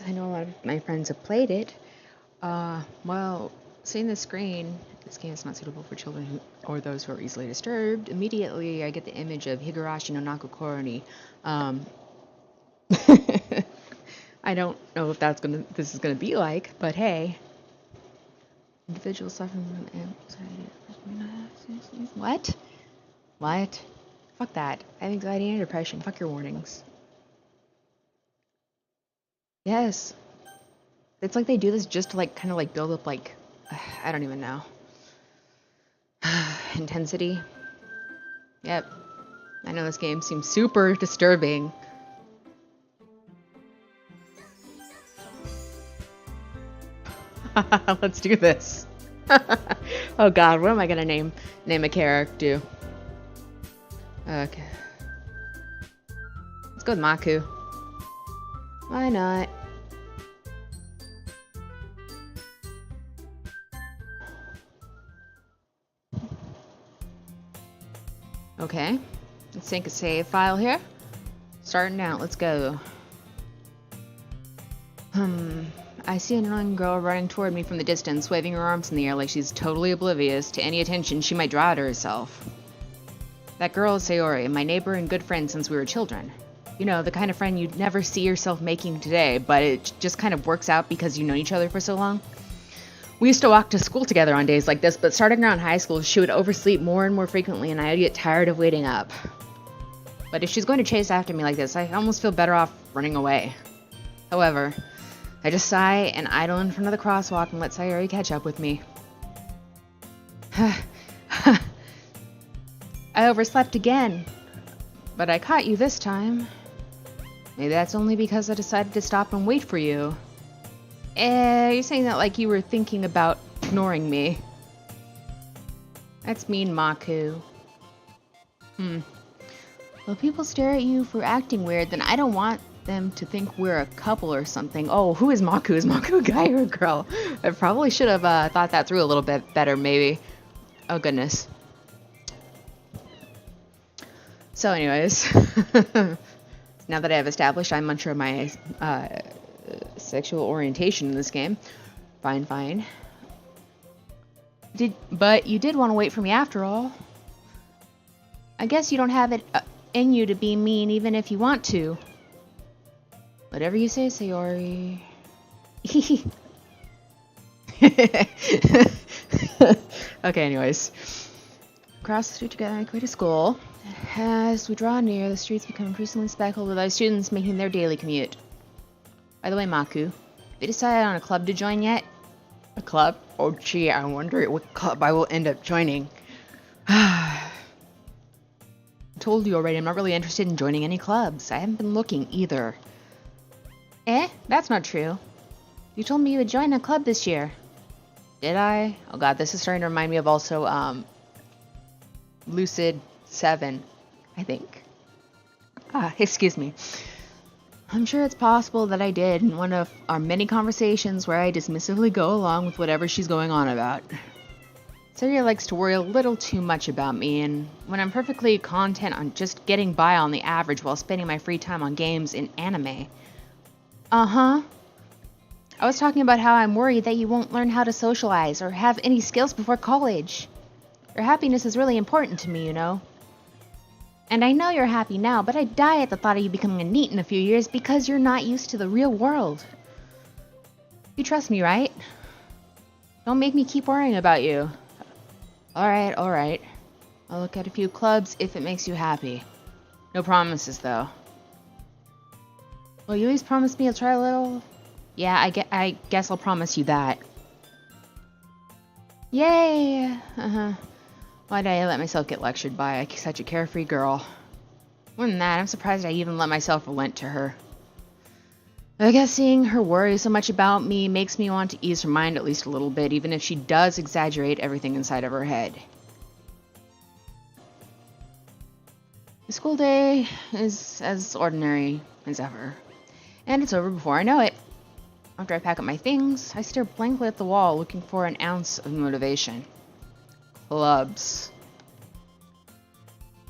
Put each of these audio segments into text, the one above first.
I know a lot of my friends have played it. Well, seeing the screen, this game is not suitable for children or those who are easily disturbed. Immediately, I get the image of Higurashi no Nakokoroni. Um, I don't know if this is gonna be like, but hey, individuals suffering from anxiety. What? What? Fuck that. I have anxiety and depression. Fuck your warnings. Yes. It's like they do this just to like kind of like build up like I don't even know. Intensity. Yep. I know this game seems super disturbing. Let's do this. Oh god, what am I gonna name a character? Okay. Let's go with Maku. Why not? Okay. Let's sync a save file here. Starting out, let's go. I see an annoying girl running toward me from the distance, waving her arms in the air like she's totally oblivious to any attention she might draw to herself. That girl is Sayori, my neighbor and good friend since we were children. You know, the kind of friend you'd never see yourself making today, but it just kind of works out because you've known each other for so long. We used to walk to school together on days like this, but starting around high school, she would oversleep more and more frequently, and I'd get tired of waiting up. But if she's going to chase after me like this, I almost feel better off running away. However, I just sigh and idle in front of the crosswalk and let Sayori catch up with me. I overslept again, but I caught you this time. Maybe that's only because I decided to stop and wait for you. You're saying that like you were thinking about ignoring me. That's mean, Maku. Well, people stare at you for acting weird, then I don't want them to think we're a couple or something. Oh, who is Maku? Is Maku a guy or a girl? I probably should have thought that through a little bit better, maybe. Oh, goodness. So anyways, now that I have established I'm unsure of my sexual orientation in this game, fine. But you did want to wait for me after all. I guess you don't have it in you to be mean even if you want to. Whatever you say, Sayori. Okay, anyways. Across the street together, make way to school. As we draw near, the streets become increasingly speckled with other students making their daily commute. By the way, Maku, have you decided on a club to join yet? A club? Oh gee, I wonder what club I will end up joining. I told you already, I'm not really interested in joining any clubs. I haven't been looking either. That's not true. You told me you would join a club this year. Did I? Oh god, this is starting to remind me of also, Lucid 7, I think. Excuse me. I'm sure it's possible that I did in one of our many conversations where I dismissively go along with whatever she's going on about. Saria likes to worry a little too much about me, and when I'm perfectly content on just getting by on the average while spending my free time on games and anime. I was talking about how I'm worried that you won't learn how to socialize or have any skills before college. Your happiness is really important to me, you know. And I know you're happy now, but I'd die at the thought of you becoming a NEET in a few years because you're not used to the real world. You trust me, right? Don't make me keep worrying about you. Alright. I'll look at a few clubs if it makes you happy. No promises, though. Will you at least promise me you'll try a little? Yeah, I guess I'll promise you that. Yay! Why did I let myself get lectured by such a carefree girl? More than that, I'm surprised I even let myself relent to her. I guess seeing her worry so much about me makes me want to ease her mind at least a little bit, even if she does exaggerate everything inside of her head. The school day is as ordinary as ever, and it's over before I know it. After I pack up my things, I stare blankly at the wall looking for an ounce of motivation. Clubs.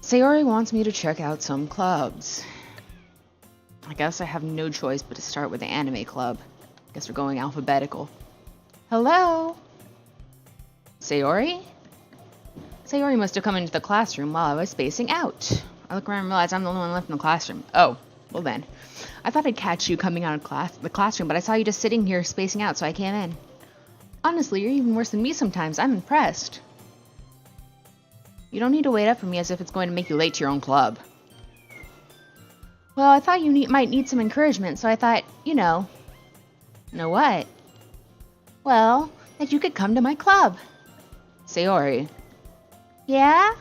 Sayori wants me to check out some clubs. I guess I have no choice but to start with the anime club. Guess we're going alphabetical. Hello? Sayori? Sayori must have come into the classroom while I was spacing out. I look around and realize I'm the only one left in the classroom. Oh, well then. I thought I'd catch you coming out of the classroom, but I saw you just sitting here spacing out, so I came in. Honestly, you're even worse than me sometimes. I'm impressed. You don't need to wait up for me as if it's going to make you late to your own club. Well, I thought you might need some encouragement, so I thought, you know. Know what? Well, that you could come to my club. Sayori. Yeah?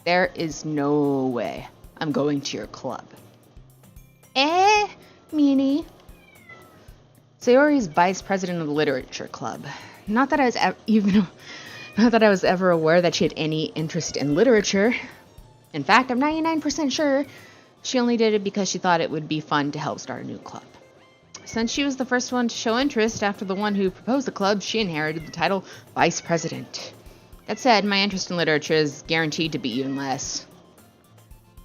There is no way I'm going to your club. Meanie. Sayori's vice president of the literature club. Not that I was ever aware that she had any interest in literature. In fact, I'm 99% sure she only did it because she thought it would be fun to help start a new club. Since she was the first one to show interest after the one who proposed the club, she inherited the title vice president. That said, my interest in literature is guaranteed to be even less.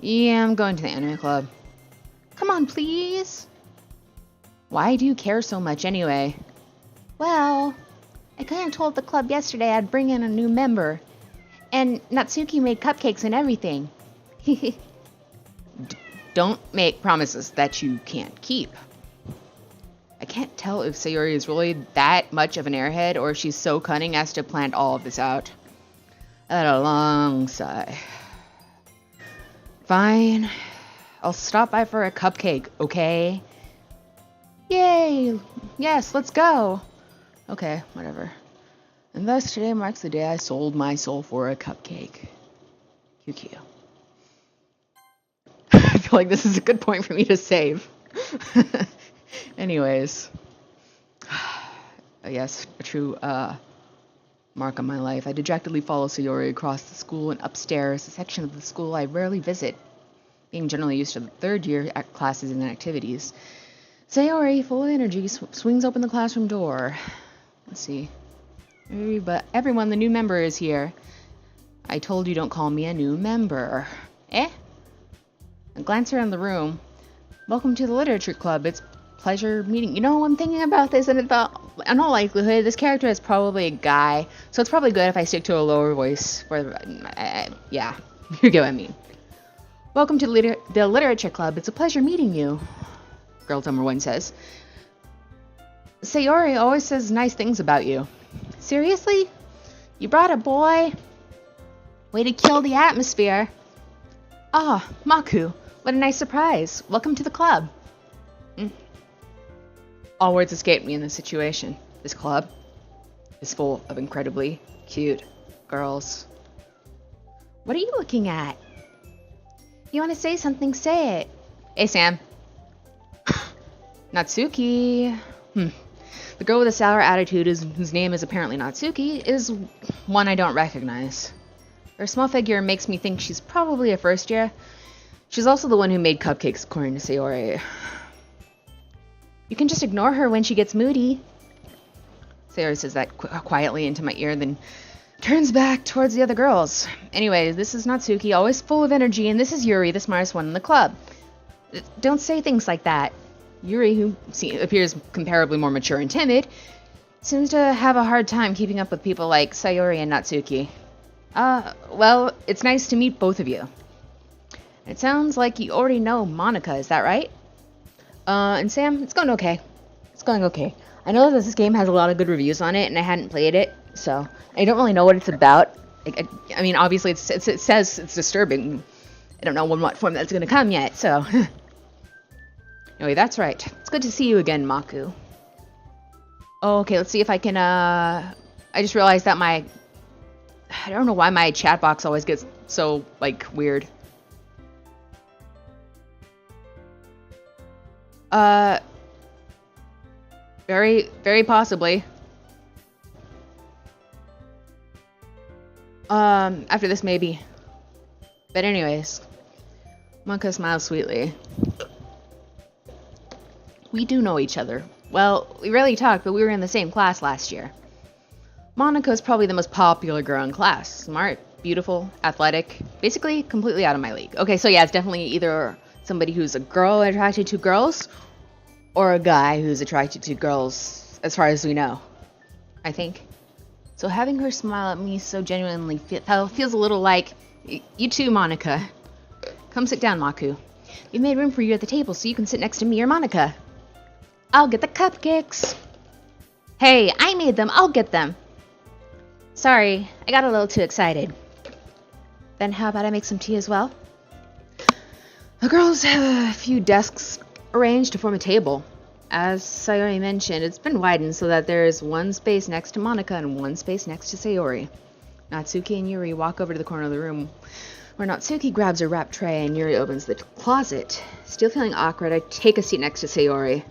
Yeah, I'm going to the anime club. Come on, please. Why do you care so much anyway? Well, I kind of told the club yesterday I'd bring in a new member. And Natsuki made cupcakes and everything. Don't make promises that you can't keep. I can't tell if Sayori is really that much of an airhead or if she's so cunning as to plan all of this out. I had a long sigh. Fine. I'll stop by for a cupcake, okay? Yay! Yes, let's go! Okay, whatever. And thus today marks the day I sold my soul for a cupcake. QQ. I feel like this is a good point for me to save. Anyways. Yes, a true mark on my life. I dejectedly follow Sayori across the school and upstairs, a section of the school I rarely visit, being generally used to the third year classes and activities. Sayori, full of energy, swings open the classroom door. Let's see. Everyone, the new member is here. I told you don't call me a new member. I glance around the room. Welcome to the literature club. It's pleasure meeting. You know, I'm thinking about this, and in all likelihood, this character is probably a guy, so it's probably good if I stick to a lower voice. Yeah, you get what I mean. Welcome to the literature club. It's a pleasure meeting you. Girl number 1 says. Sayori always says nice things about you. Seriously? You brought a boy? Way to kill the atmosphere. Ah, Maku. What a nice surprise. Welcome to the club. All words escaped me in this situation. This club is full of incredibly cute girls. What are you looking at? If you want to say something, say it. Hey, Sam. Natsuki. The girl with a sour attitude, whose name is apparently Natsuki, is one I don't recognize. Her small figure makes me think she's probably a first year. She's also the one who made cupcakes, according to Sayori. You can just ignore her when she gets moody. Sayori says that quietly into my ear, then turns back towards the other girls. Anyway, this is Natsuki, always full of energy, and this is Yuri, the smartest one in the club. Don't say things like that. Yuri, who appears comparably more mature and timid, seems to have a hard time keeping up with people like Sayori and Natsuki. Well, it's nice to meet both of you. It sounds like you already know Monica, is that right? And Sam, it's going okay. It's going okay. I know that this game has a lot of good reviews on it, and I hadn't played it, so I don't really know what it's about. I mean, obviously, it says it's disturbing. I don't know in what form that's going to come yet, so... Anyway, that's right. It's good to see you again, Maku. Oh, okay, let's see if I can, I just realized that I don't know why my chat box always gets so, like, weird. Very, very possibly. After this, maybe. But anyways, Monka smiles sweetly. We do know each other. Well, we rarely talk, but we were in the same class last year. Monica's probably the most popular girl in class. Smart, beautiful, athletic, basically completely out of my league. Okay, so yeah, it's definitely either Somebody who's a girl attracted to girls, or a guy who's attracted to girls, as far as we know, I think. So having her smile at me so genuinely feels a little like, you too, Monica. Come sit down, Maku. We made room for you at the table so you can sit next to me or Monica. I'll get the cupcakes. Hey, I made them. I'll get them. Sorry, I got a little too excited. Then how about I make some tea as well? The girls have a few desks arranged to form a table. As Sayori mentioned, it's been widened so that there is one space next to Monica and one space next to Sayori. Natsuki and Yuri walk over to the corner of the room, where Natsuki grabs a wrap tray and Yuri opens the closet. Still feeling awkward, I take a seat next to Sayori.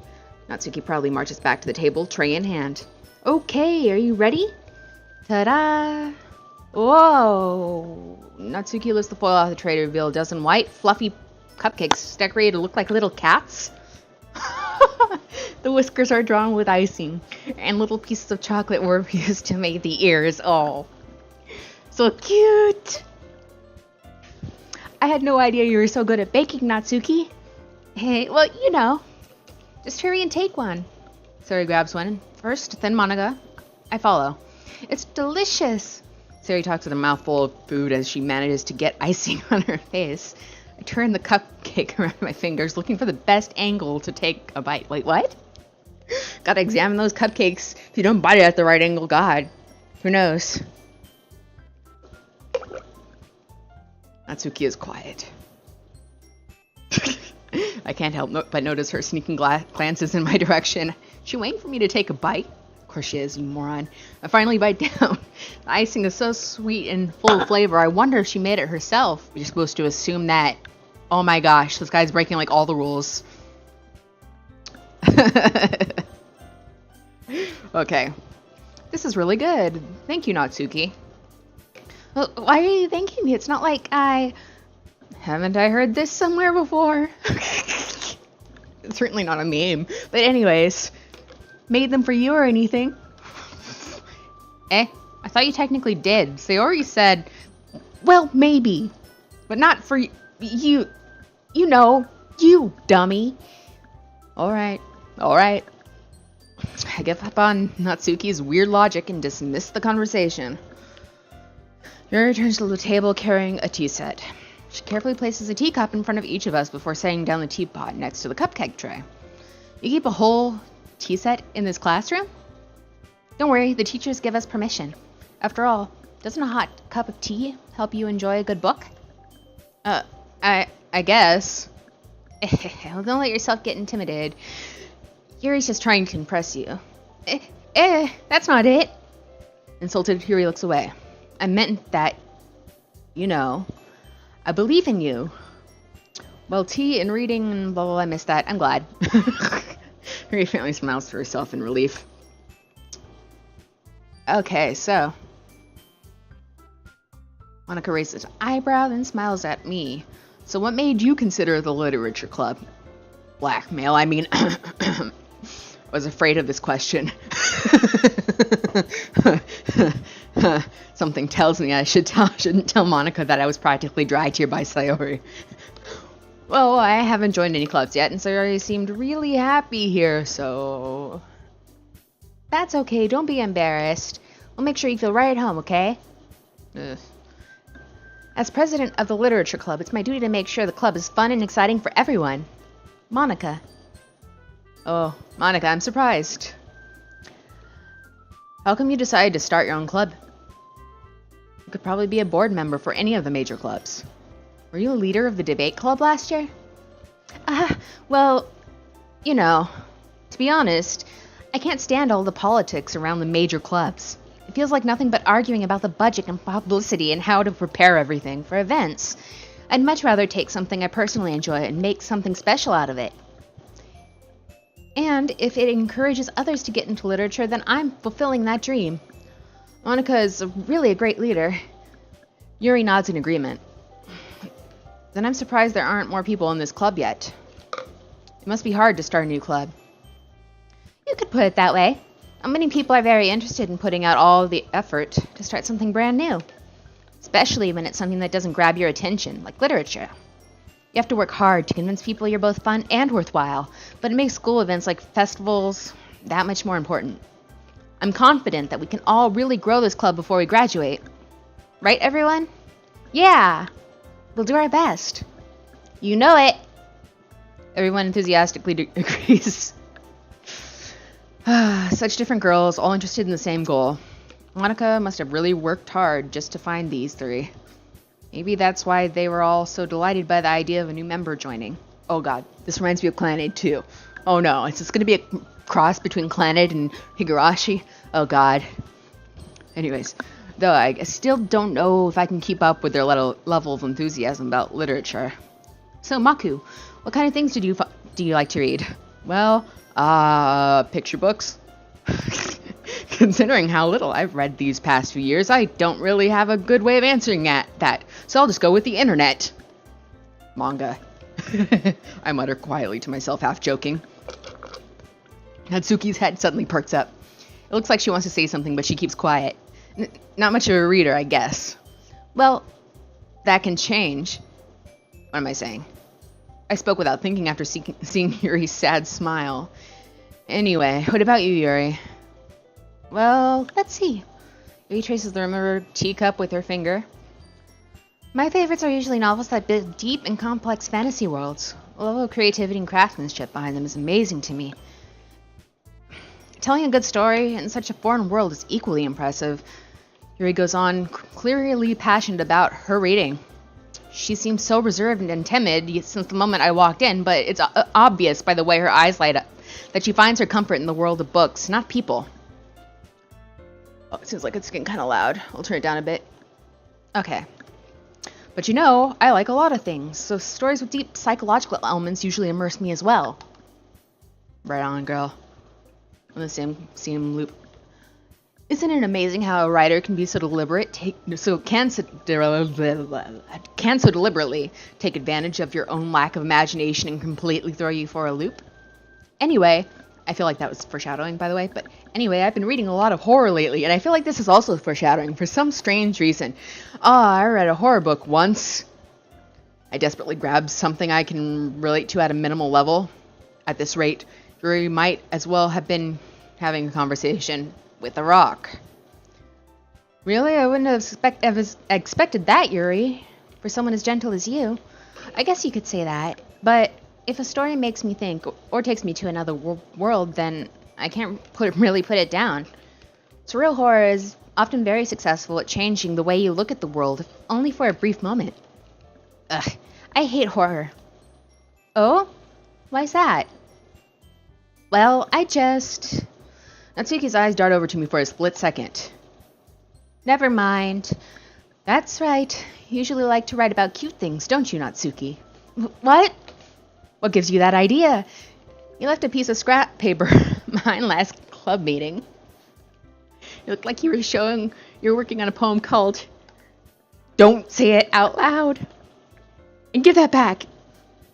Natsuki proudly marches back to the table, tray in hand. Okay, are you ready? Ta-da! Whoa! Natsuki lifts the foil off the tray to reveal a dozen white, fluffy cupcakes decorated to look like little cats. The whiskers are drawn with icing, and little pieces of chocolate were used to make the ears. Oh, so cute! I had no idea you were so good at baking, Natsuki. Hey, well, you know, just hurry and take one. Sayori grabs one first, then Monica. I follow. It's delicious. Sayori talks with a mouthful of food as she manages to get icing on her face. I turn the cupcake around my fingers, looking for the best angle to take a bite. Wait, what? Gotta examine those cupcakes. If you don't bite it at the right angle, God, who knows? Natsuki is quiet. I can't help but notice her sneaking glances in my direction. She waiting for me to take a bite? Of course she is, you moron. I finally bite down. The icing is so sweet and full of flavor. I wonder if she made it herself. You're supposed to assume that. Oh my gosh, this guy's breaking like all the rules. Okay. This is really good. Thank you, Natsuki. Well, why are you thanking me? It's not like I... Haven't I heard this somewhere before? It's certainly not a meme. But anyways, made them for you or anything? I thought you technically did. Sayori said, well, maybe. But not for you. You know, you dummy. Alright. I give up on Natsuki's weird logic and dismiss the conversation. Yuri returns to the table carrying a tea set. She carefully places a teacup in front of each of us before setting down the teapot next to the cupcake tray. You keep a whole tea set in this classroom? Don't worry, the teachers give us permission. After all, doesn't a hot cup of tea help you enjoy a good book? I guess. Don't let yourself get intimidated. Yuri's just trying to impress you. That's not it. Insulted, Yuri looks away. I meant that, you know, I believe in you. Well, tea and reading and blah, blah, blah, I missed that. I'm glad. Yuri faintly smiles to herself in relief. Okay, so. Monica raises an eyebrow, then smiles at me. So what made you consider the literature club? Blackmail, I mean... I was afraid of this question. Something tells me I shouldn't tell Monica that I was practically dragged here by Sayori. Well, I haven't joined any clubs yet, and Sayori seemed really happy here, so... That's okay, don't be embarrassed. We'll make sure you feel right at home, okay? Ugh. As president of the literature club, it's my duty to make sure the club is fun and exciting for everyone. Monica. Oh, Monica, I'm surprised. How come you decided to start your own club? You could probably be a board member for any of the major clubs. Were you a leader of the debate club last year? Well, you know, to be honest, I can't stand all the politics around the major clubs. It feels like nothing but arguing about the budget and publicity and how to prepare everything for events. I'd much rather take something I personally enjoy and make something special out of it. And if it encourages others to get into literature, then I'm fulfilling that dream. Monica is really a great leader. Yuri nods in agreement. Then I'm surprised there aren't more people in this club yet. It must be hard to start a new club. You could put it that way. Not many people are very interested in putting out all the effort to start something brand new. Especially when it's something that doesn't grab your attention, like literature. You have to work hard to convince people you're both fun and worthwhile, but it makes school events like festivals that much more important. I'm confident that we can all really grow this club before we graduate. Right, everyone? Yeah! We'll do our best. You know it! Everyone enthusiastically agrees. Such different girls, all interested in the same goal. Monica must have really worked hard just to find these three. Maybe that's why they were all so delighted by the idea of a new member joining. Oh god, this reminds me of Clannad too. Oh no, it's just gonna be a cross between Clannad and Higurashi. Oh god. Anyways, though I still don't know if I can keep up with their level of enthusiasm about literature. So Maku, what kind of things do you like to read? Well, picture books. Considering how little I've read these past few years, I don't really have a good way of answering that. So I'll just go with the internet. Manga. I mutter quietly to myself, half joking. Natsuki's head suddenly perks up. It looks like she wants to say something, but she keeps quiet. Not much of a reader, I guess. Well, that can change. What am I saying? I spoke without thinking after seeing Yuri's sad smile. Anyway, what about you, Yuri? Well, let's see. Yuri traces the remembered teacup with her finger. My favorites are usually novels that build deep and complex fantasy worlds. The level of creativity and craftsmanship behind them is amazing to me. Telling a good story in such a foreign world is equally impressive. Yuri goes on, clearly passionate about her reading. She seems so reserved and timid since the moment I walked in, but it's obvious by the way her eyes light up that she finds her comfort in the world of books, not people. Oh, it seems like it's getting kind of loud. I'll turn it down a bit. Okay. But you know, I like a lot of things, so stories with deep psychological elements usually immerse me as well. Right on, girl. On the same loop. Isn't it amazing how a writer can be so deliberately take advantage of your own lack of imagination and completely throw you for a loop? Anyway, I feel like that was foreshadowing, by the way, but anyway, I've been reading a lot of horror lately, and I feel like this is also foreshadowing for some strange reason. I read a horror book once. I desperately grabbed something I can relate to at a minimal level. At this rate, Yuri might as well have been having a conversation with a rock. Really? I wouldn't have expected that, Yuri. For someone as gentle as you. I guess you could say that. But if a story makes me think, or takes me to another world, then I can't really put it down. Surreal horror is often very successful at changing the way you look at the world, if only for a brief moment. Ugh, I hate horror. Oh? Why's that? Well, Natsuki's eyes dart over to me for a split second. Never mind. That's right. You usually like to write about cute things, don't you, Natsuki? What? What gives you that idea? You left a piece of scrap paper behind last club meeting. You looked like you were working on a poem called Don't Say It Out Loud. And give that back.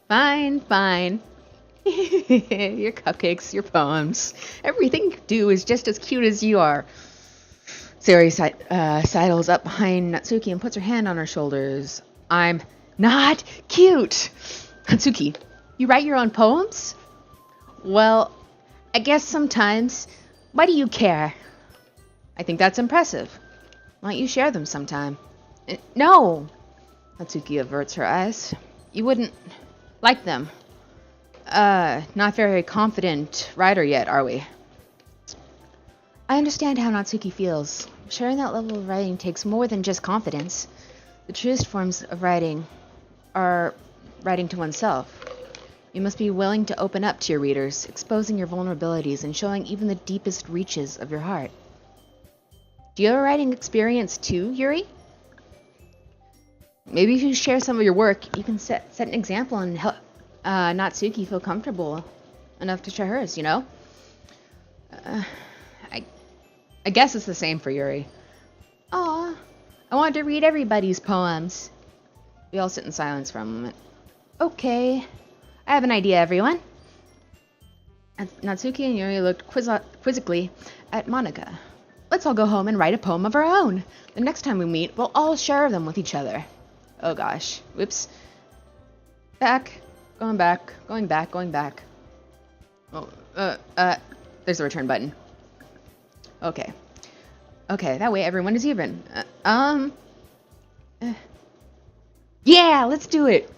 Fine. Your cupcakes, your poems. Everything you do is just as cute as you are. Sari sidles up behind Natsuki and puts her hand on her shoulders. I'm not cute. Natsuki, you write your own poems? Well, I guess sometimes. Why do you care? I think that's impressive. Why don't you share them sometime? No. Natsuki averts her eyes. You wouldn't like them. Not very confident writer yet, are we? I understand how Natsuki feels. Sharing that level of writing takes more than just confidence. The truest forms of writing are writing to oneself. You must be willing to open up to your readers, exposing your vulnerabilities and showing even the deepest reaches of your heart. Do you have a writing experience too, Yuri? Maybe if you share some of your work, you can set an example and help Natsuki feel comfortable enough to share hers, you know? I guess it's the same for Yuri. Aw, I wanted to read everybody's poems. We all sit in silence for a moment. Okay, I have an idea, everyone. Natsuki and Yuri looked quizzically at Monica. Let's all go home and write a poem of our own. The next time we meet, we'll all share them with each other. Oh gosh, whoops. Back. Going back. Going back. Going back. Oh, there's the return button. Okay. Okay, that way everyone is even. Yeah, let's do it!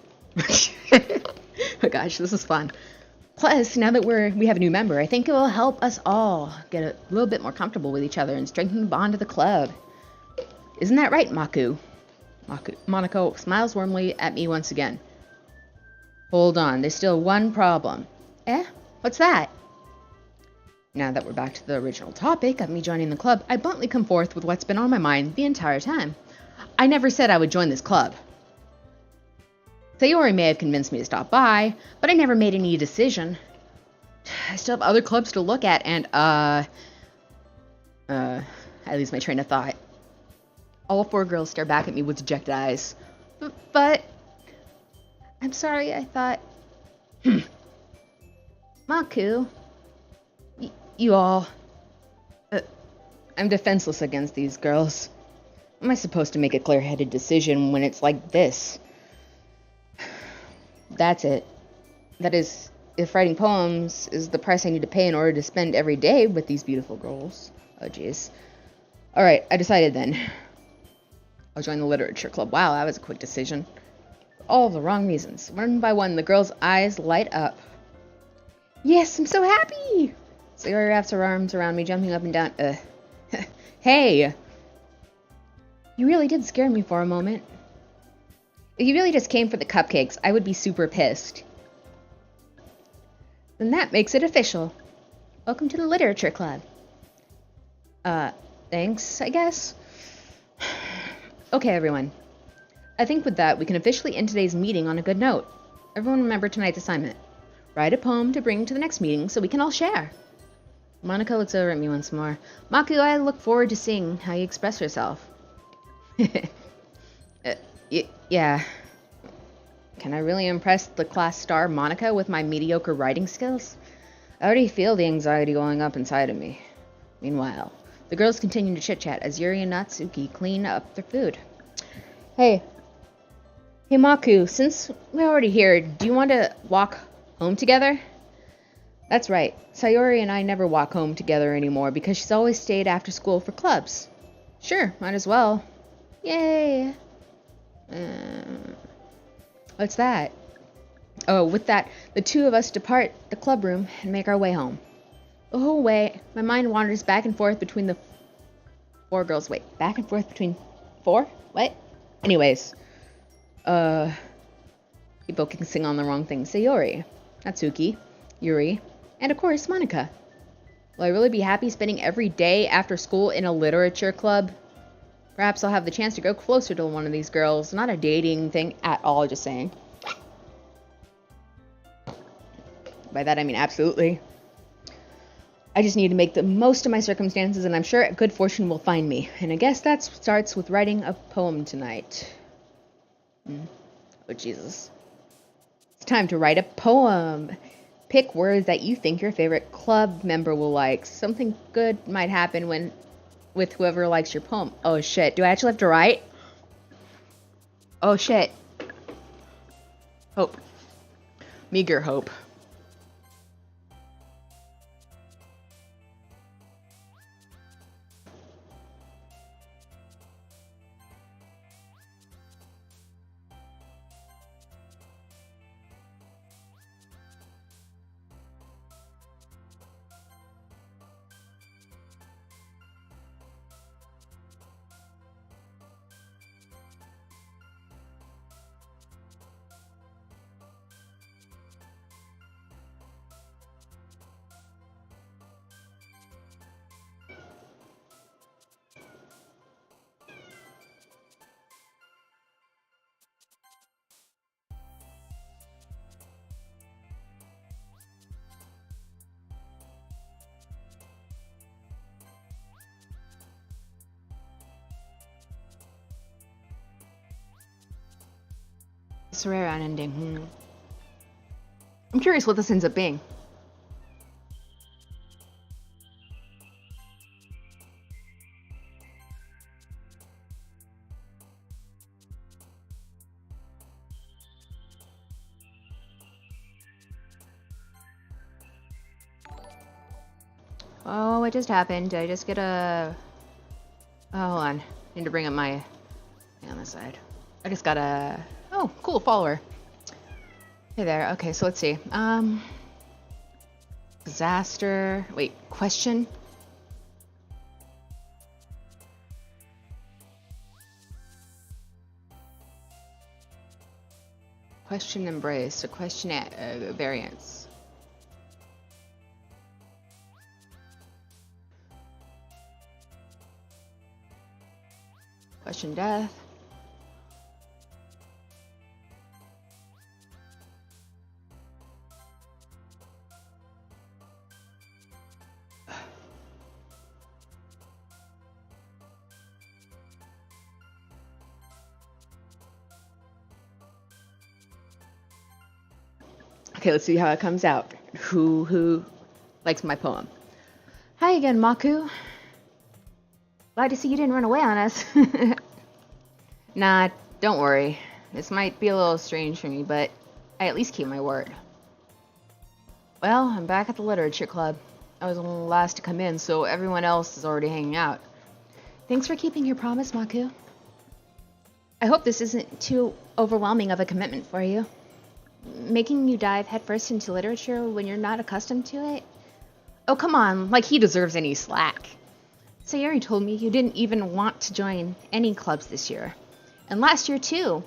Oh gosh, this is fun. Plus, now that we have a new member, I think it will help us all get a little bit more comfortable with each other and strengthen the bond of the club. Isn't that right, Maku? Monaco smiles warmly at me once again. Hold on, there's still one problem. Eh? What's that? Now that we're back to the original topic of me joining the club, I bluntly come forth with what's been on my mind the entire time. I never said I would join this club. Sayori may have convinced me to stop by, but I never made any decision. I still have other clubs to look at and, I lose my train of thought. All four girls stare back at me with dejected eyes. But I'm sorry, I thought... Maku... You all... I'm defenseless against these girls. Am I supposed to make a clear-headed decision when it's like this? That's it. That is, if writing poems is the price I need to pay in order to spend every day with these beautiful girls. Oh, jeez. Alright, I decided then. I'll join the literature club. Wow, that was a quick decision. For all the wrong reasons. One by one, the girls' eyes light up. Yes, I'm so happy! Sayori wraps her arms around me, jumping up and down. Hey! You really did scare me for a moment. If you really just came for the cupcakes, I would be super pissed. Then that makes it official. Welcome to the literature club. Thanks, I guess? Okay, everyone. I think with that, we can officially end today's meeting on a good note. Everyone remember tonight's assignment. Write a poem to bring to the next meeting so we can all share. Monica looks over at me once more. Maku, I look forward to seeing how you express yourself. Yeah. Can I really impress the class star Monica with my mediocre writing skills? I already feel the anxiety going up inside of me. Meanwhile, the girls continue to chit-chat as Yuri and Natsuki clean up their food. Hey Maku, since we're already here, do you want to walk home together? That's right. Sayori and I never walk home together anymore because she's always stayed after school for clubs. Sure, might as well. Yay! What's that? Oh, with that, the two of us depart the club room and make our way home. The whole way, my mind wanders back and forth between the four girls. Wait, back and forth between four? What? Anyways, keep focusing on the wrong thing. Sayori, Natsuki, Yuri, and of course, Monica. Will I really be happy spending every day after school in a literature club? Perhaps I'll have the chance to grow closer to one of these girls. Not a dating thing at all, just saying. By that I mean absolutely. I just need to make the most of my circumstances, and I'm sure good fortune will find me. And I guess that starts with writing a poem tonight. Oh, Jesus. It's time to write a poem. Pick words that you think your favorite club member will like. Something good might happen with whoever likes your poem. Oh shit, do I actually have to write? Oh shit. Hope. Meager hope. It's a rare ending. I'm curious what this ends up being. Oh, what just happened? Did I just get a... Oh, hold on. I need to bring up my... on this side. I just got a... Oh, cool, follower. Hey there. Okay, so let's see. Disaster... Wait, question? Question embrace, so question variance. Question death. Okay, let's see how it comes out. Who likes my poem? Hi again, Maku. Glad to see you didn't run away on us. Nah, don't worry. This might be a little strange for me, but I at least keep my word. Well, I'm back at the literature club. I was the last to come in, so everyone else is already hanging out. Thanks for keeping your promise, Maku. I hope this isn't too overwhelming of a commitment for you. Making you dive headfirst into literature when you're not accustomed to it? Oh, come on, like he deserves any slack. Sayuri told me you didn't even want to join any clubs this year. And last year, too.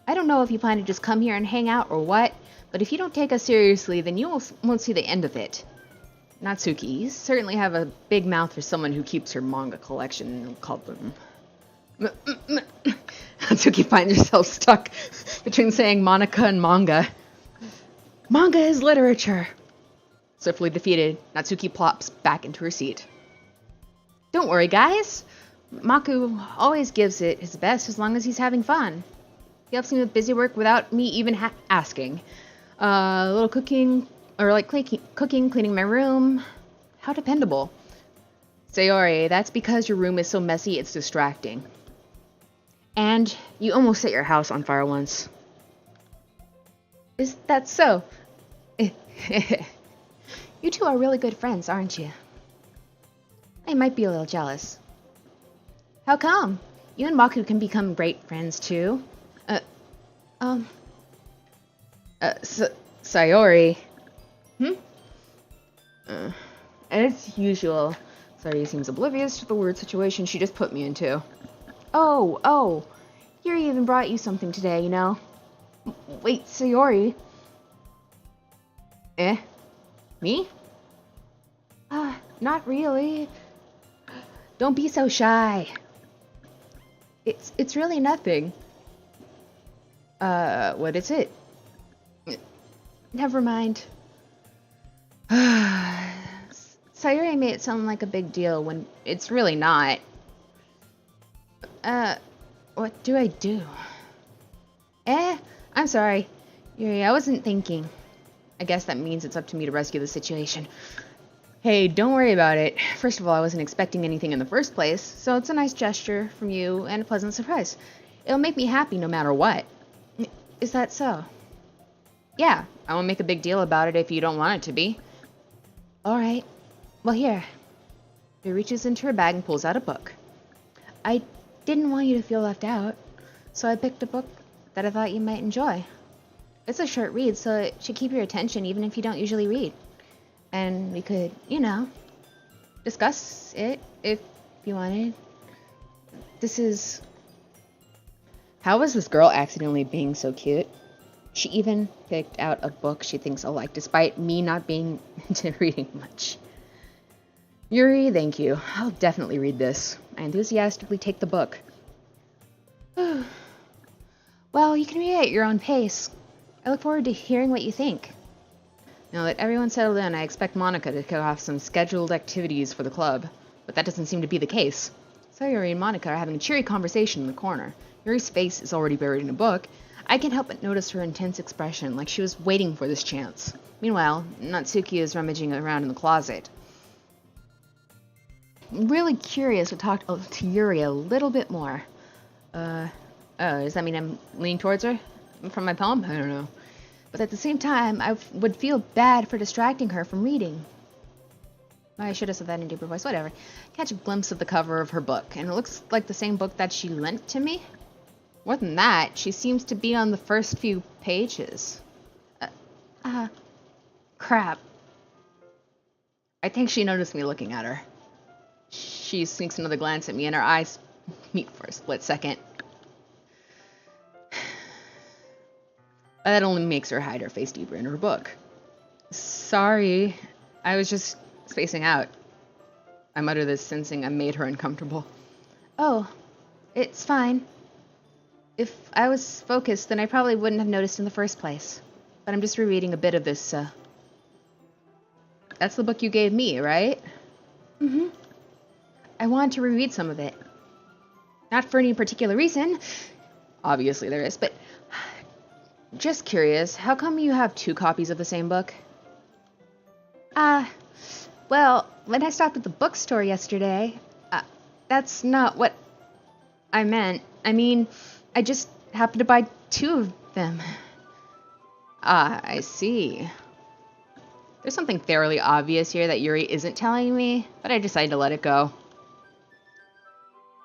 I don't know if you plan to just come here and hang out or what, but if you don't take us seriously, then you won't see the end of it. Natsuki, you certainly have a big mouth for someone who keeps her manga collection in a club room. Natsuki finds herself stuck between saying Monica and manga. Manga is literature. Swiftly defeated, Natsuki plops back into her seat. Don't worry, guys. Maku always gives it his best as long as he's having fun. He helps me with busy work without me even asking. A little cooking, or like cooking, cleaning my room. How dependable. Sayori, that's because your room is so messy it's distracting. And you almost set your house on fire once. Is that so? You two are really good friends, aren't you? I might be a little jealous. How come? You and Maku can become great friends, too. Sayori. As usual, Sayori seems oblivious to the weird situation she just put me into. Oh, Yuri even brought you something today, you know. Wait, Sayori. Me? Not really. Don't be so shy. It's really nothing. What is it? Never mind. Sayuri made it sound like a big deal when it's really not. What do I do? I'm sorry. Yuri, I wasn't thinking. I guess that means it's up to me to rescue the situation. Hey, don't worry about it. First of all, I wasn't expecting anything in the first place, so it's a nice gesture from you and a pleasant surprise. It'll make me happy no matter what. Is that so? Yeah, I won't make a big deal about it if you don't want it to be. Alright. Well, here. She reaches into her bag and pulls out a book. I didn't want you to feel left out, so I picked a book that I thought you might enjoy. It's a short read, so it should keep your attention even if you don't usually read. And we could, discuss it if you wanted. This is... How is this girl accidentally being so cute? She even picked out a book she thinks I'll like, despite me not being into reading much. Yuri, thank you. I'll definitely read this. I enthusiastically take the book. Well, you can read it at your own pace. I look forward to hearing what you think. Now that everyone's settled in, I expect Monica to kick off some scheduled activities for the club, but that doesn't seem to be the case. Sayori and Monica are having a cheery conversation in the corner. Yuri's face is already buried in a book. I can't help but notice her intense expression, like she was waiting for this chance. Meanwhile, Natsuki is rummaging around in the closet. I'm really curious to talk to Yuri a little bit more. Does that mean I'm leaning towards her? From my poem? I don't know. But at the same time, I would feel bad for distracting her from reading. I should have said that in a deeper voice. Whatever. Catch a glimpse of the cover of her book, and it looks like the same book that she lent to me. More than that, she seems to be on the first few pages. Crap. I think she noticed me looking at her. She sneaks another glance at me, and our eyes meet for a split second. That only makes her hide her face deeper in her book. Sorry, I was just spacing out. I mutter this, sensing I made her uncomfortable. Oh, it's fine. If I was focused, then I probably wouldn't have noticed in the first place. But I'm just rereading a bit of this, That's the book you gave me, right? Mm-hmm. I wanted to reread some of it. Not for any particular reason. Obviously there is, but... Just curious, how come you have 2 copies of the same book? Well, when I stopped at the bookstore yesterday, that's not what I meant. I mean, I just happened to buy 2 of them. I see. There's something fairly obvious here that Yuri isn't telling me, but I decided to let it go.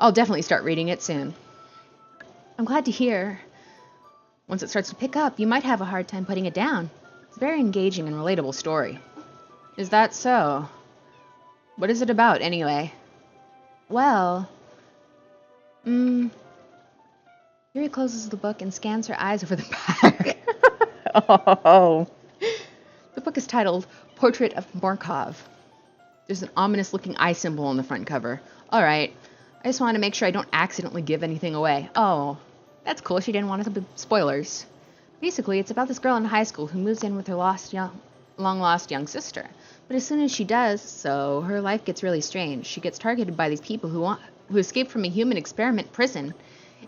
I'll definitely start reading it soon. I'm glad to hear. Once it starts to pick up, you might have a hard time putting it down. It's a very engaging and relatable story. Is that so? What is it about, anyway? Well... Yuri closes the book and scans her eyes over the back. Oh. The book is titled Portrait of Morkov. There's an ominous-looking eye symbol on the front cover. Alright, I just wanted to make sure I don't accidentally give anything away. Oh, that's cool. She didn't want it to be spoilers. Basically, it's about this girl in high school who moves in with her long-lost young sister. But as soon as she does so, her life gets really strange. She gets targeted by these people who escaped from a human experiment prison.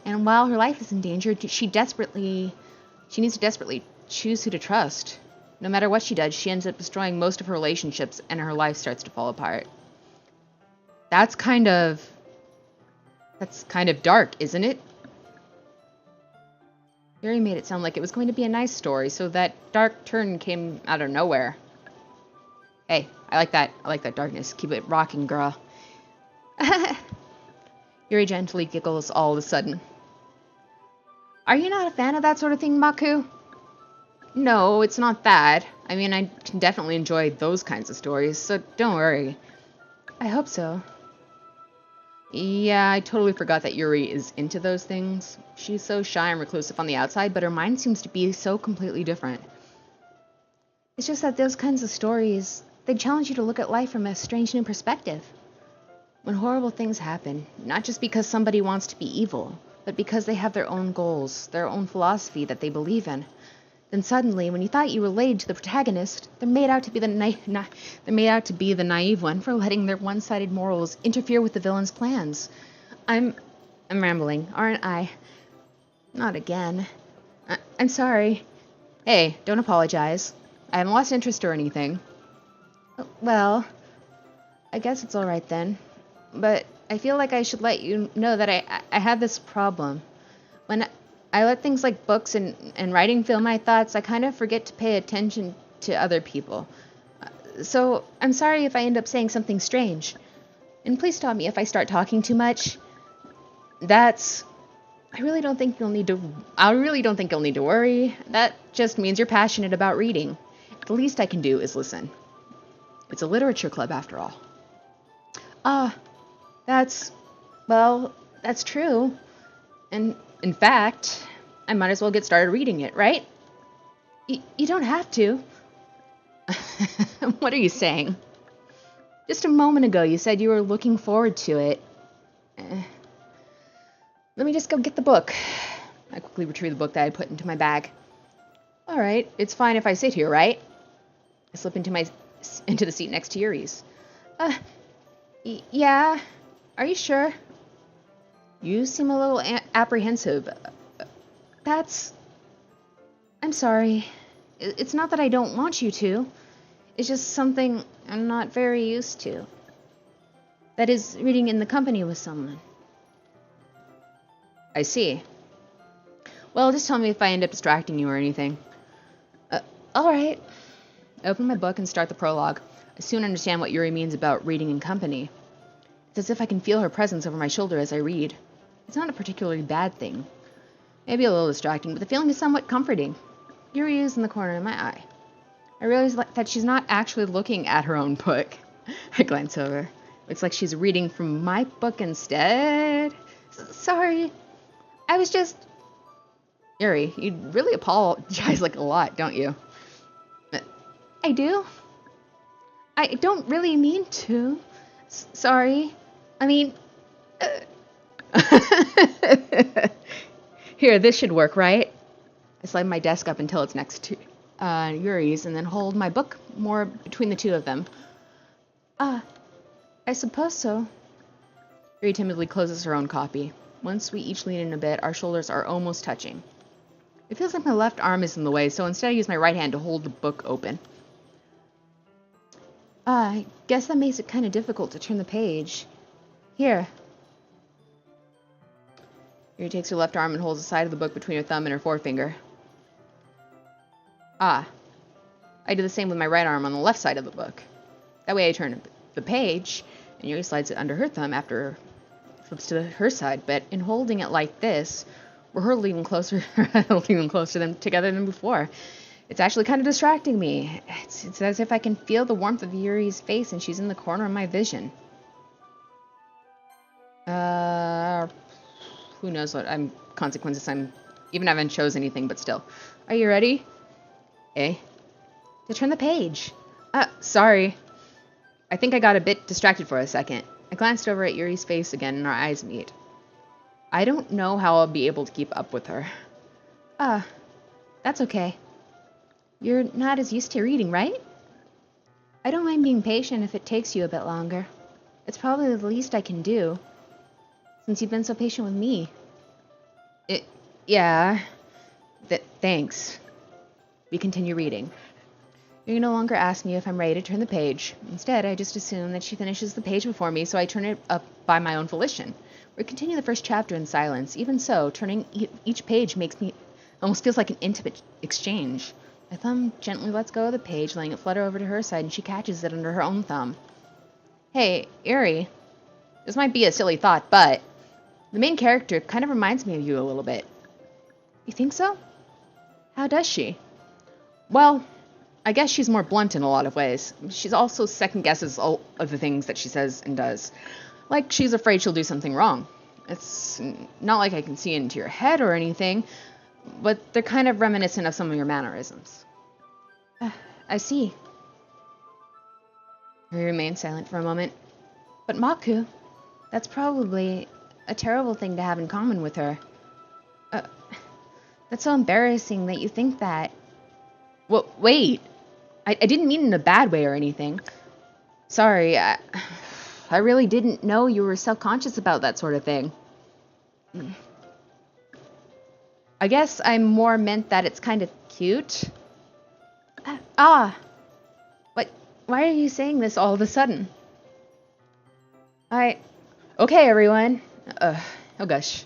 And while her life is in danger, she needs to desperately choose who to trust. No matter what she does, she ends up destroying most of her relationships, and her life starts to fall apart. That's kind of dark, isn't it? Yuri made it sound like it was going to be a nice story, so that dark turn came out of nowhere. Hey, I like that. I like that darkness. Keep it rocking, girl. Yuri gently giggles all of a sudden. Are you not a fan of that sort of thing, Maku? No, it's not that. I mean, I can definitely enjoy those kinds of stories, so don't worry. I hope so. Yeah, I totally forgot that Yuri is into those things. She's so shy and reclusive on the outside, but her mind seems to be so completely different. It's just that those kinds of stories, they challenge you to look at life from a strange new perspective. When horrible things happen, not just because somebody wants to be evil, but because they have their own goals, their own philosophy that they believe in. Then suddenly, when you thought you related to the protagonist, they're made out to be the naive one for letting their one-sided morals interfere with the villain's plans. I'm rambling, aren't I? Not again. I'm sorry. Hey, don't apologize. I haven't lost interest or anything. Well, I guess it's alright then. But I feel like I should let you know that I have this problem. When I let things like books and writing fill my thoughts, I kind of forget to pay attention to other people. So I'm sorry if I end up saying something strange. And please stop me if I start talking too much. I really don't think you'll need to worry. That just means you're passionate about reading. The least I can do is listen. It's a literature club after all. That's true. And in fact, I might as well get started reading it, right? You don't have to. What are you saying? Just a moment ago, you said you were looking forward to it. Let me just go get the book. I quickly retrieve the book that I put into my bag. Alright, it's fine if I sit here, right? I slip into the seat next to Yuri's. Yeah. Are you sure? You seem a little apprehensive. I'm sorry. It's not that I don't want you to. It's just something I'm not very used to. That is, reading in the company with someone. I see. Well, just tell me if I end up distracting you or anything. Alright. I open my book and start the prologue. I soon understand what Yuri means about reading in company. It's as if I can feel her presence over my shoulder as I read. It's not a particularly bad thing. Maybe a little distracting, but the feeling is somewhat comforting. Yuri is in the corner of my eye. I realize that she's not actually looking at her own book. I glance over. Looks like she's reading from my book instead. Sorry. I was just... Yuri, you really apologize like a lot, don't you? I do. I don't really mean to. Sorry. I mean... Here, this should work, right? I slide my desk up until it's next to Yuri's and then hold my book more between the two of them. I suppose so. Yuri timidly closes her own copy. Once we each lean in a bit, our shoulders are almost touching. It feels like my left arm is in the way, so instead I use my right hand to hold the book open. I guess that makes it kind of difficult to turn the page. Here. Yuri takes her left arm and holds the side of the book between her thumb and her forefinger. I do the same with my right arm on the left side of the book. That way I turn the page, and Yuri slides it under her thumb after flips to her side, but in holding it like this, we're hurtling even closer together than before. It's actually kind of distracting me. It's as if I can feel the warmth of Yuri's face, and she's in the corner of my vision. Who knows what consequences even haven't chose anything, but still. Are you ready? To turn the page. Sorry. I think I got a bit distracted for a second. I glanced over at Yuri's face again, and our eyes meet. I don't know how I'll be able to keep up with her. That's okay. You're not as used to reading, right? I don't mind being patient if it takes you a bit longer. It's probably the least I can do, since you've been so patient with me. Yeah. Thanks. We continue reading. You no longer ask me if I'm ready to turn the page. Instead, I just assume that she finishes the page before me, so I turn it up by my own volition. We continue the first chapter in silence. Even so, turning each page almost feels like an intimate exchange. My thumb gently lets go of the page, letting it flutter over to her side, and she catches it under her own thumb. Hey, Yuri. This might be a silly thought, but the main character kind of reminds me of you a little bit. You think so? How does she? Well, I guess she's more blunt in a lot of ways. She's also second guesses all of the things that she says and does. Like she's afraid she'll do something wrong. It's not like I can see into your head or anything, but they're kind of reminiscent of some of your mannerisms. I see. We remain silent for a moment. But Maku, that's probably a terrible thing to have in common with her. That's so embarrassing that you think that. Well, wait. I didn't mean in a bad way or anything. Sorry, I really didn't know you were self-conscious about that sort of thing. I guess I more meant that it's kind of cute. What? Why are you saying this all of a sudden? Okay, everyone. Oh gosh.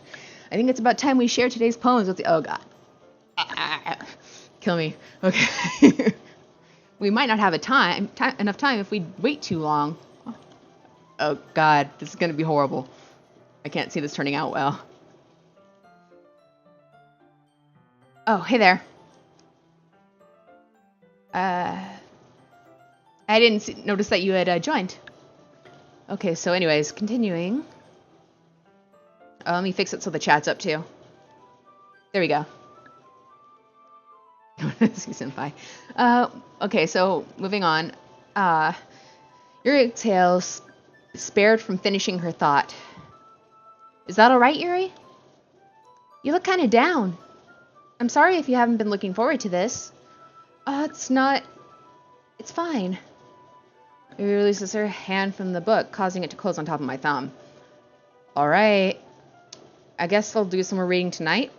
I think it's about time we share today's poems with the... Oh god. Kill me. Okay. We might not have enough time if we wait too long. Oh god, this is going to be horrible. I can't see this turning out well. Oh, hey there. I didn't notice that you had joined. Okay, so anyways, continuing. Let me fix it so the chat's up too. There we go. Senpai. Okay, so moving on. Yuri exhales, spared from finishing her thought. Is that alright, Yuri? You look kind of down. I'm sorry if you haven't been looking forward to this. It's not... It's fine. Yuri releases her hand from the book, causing it to close on top of my thumb. Alright. I guess I'll do some more reading tonight.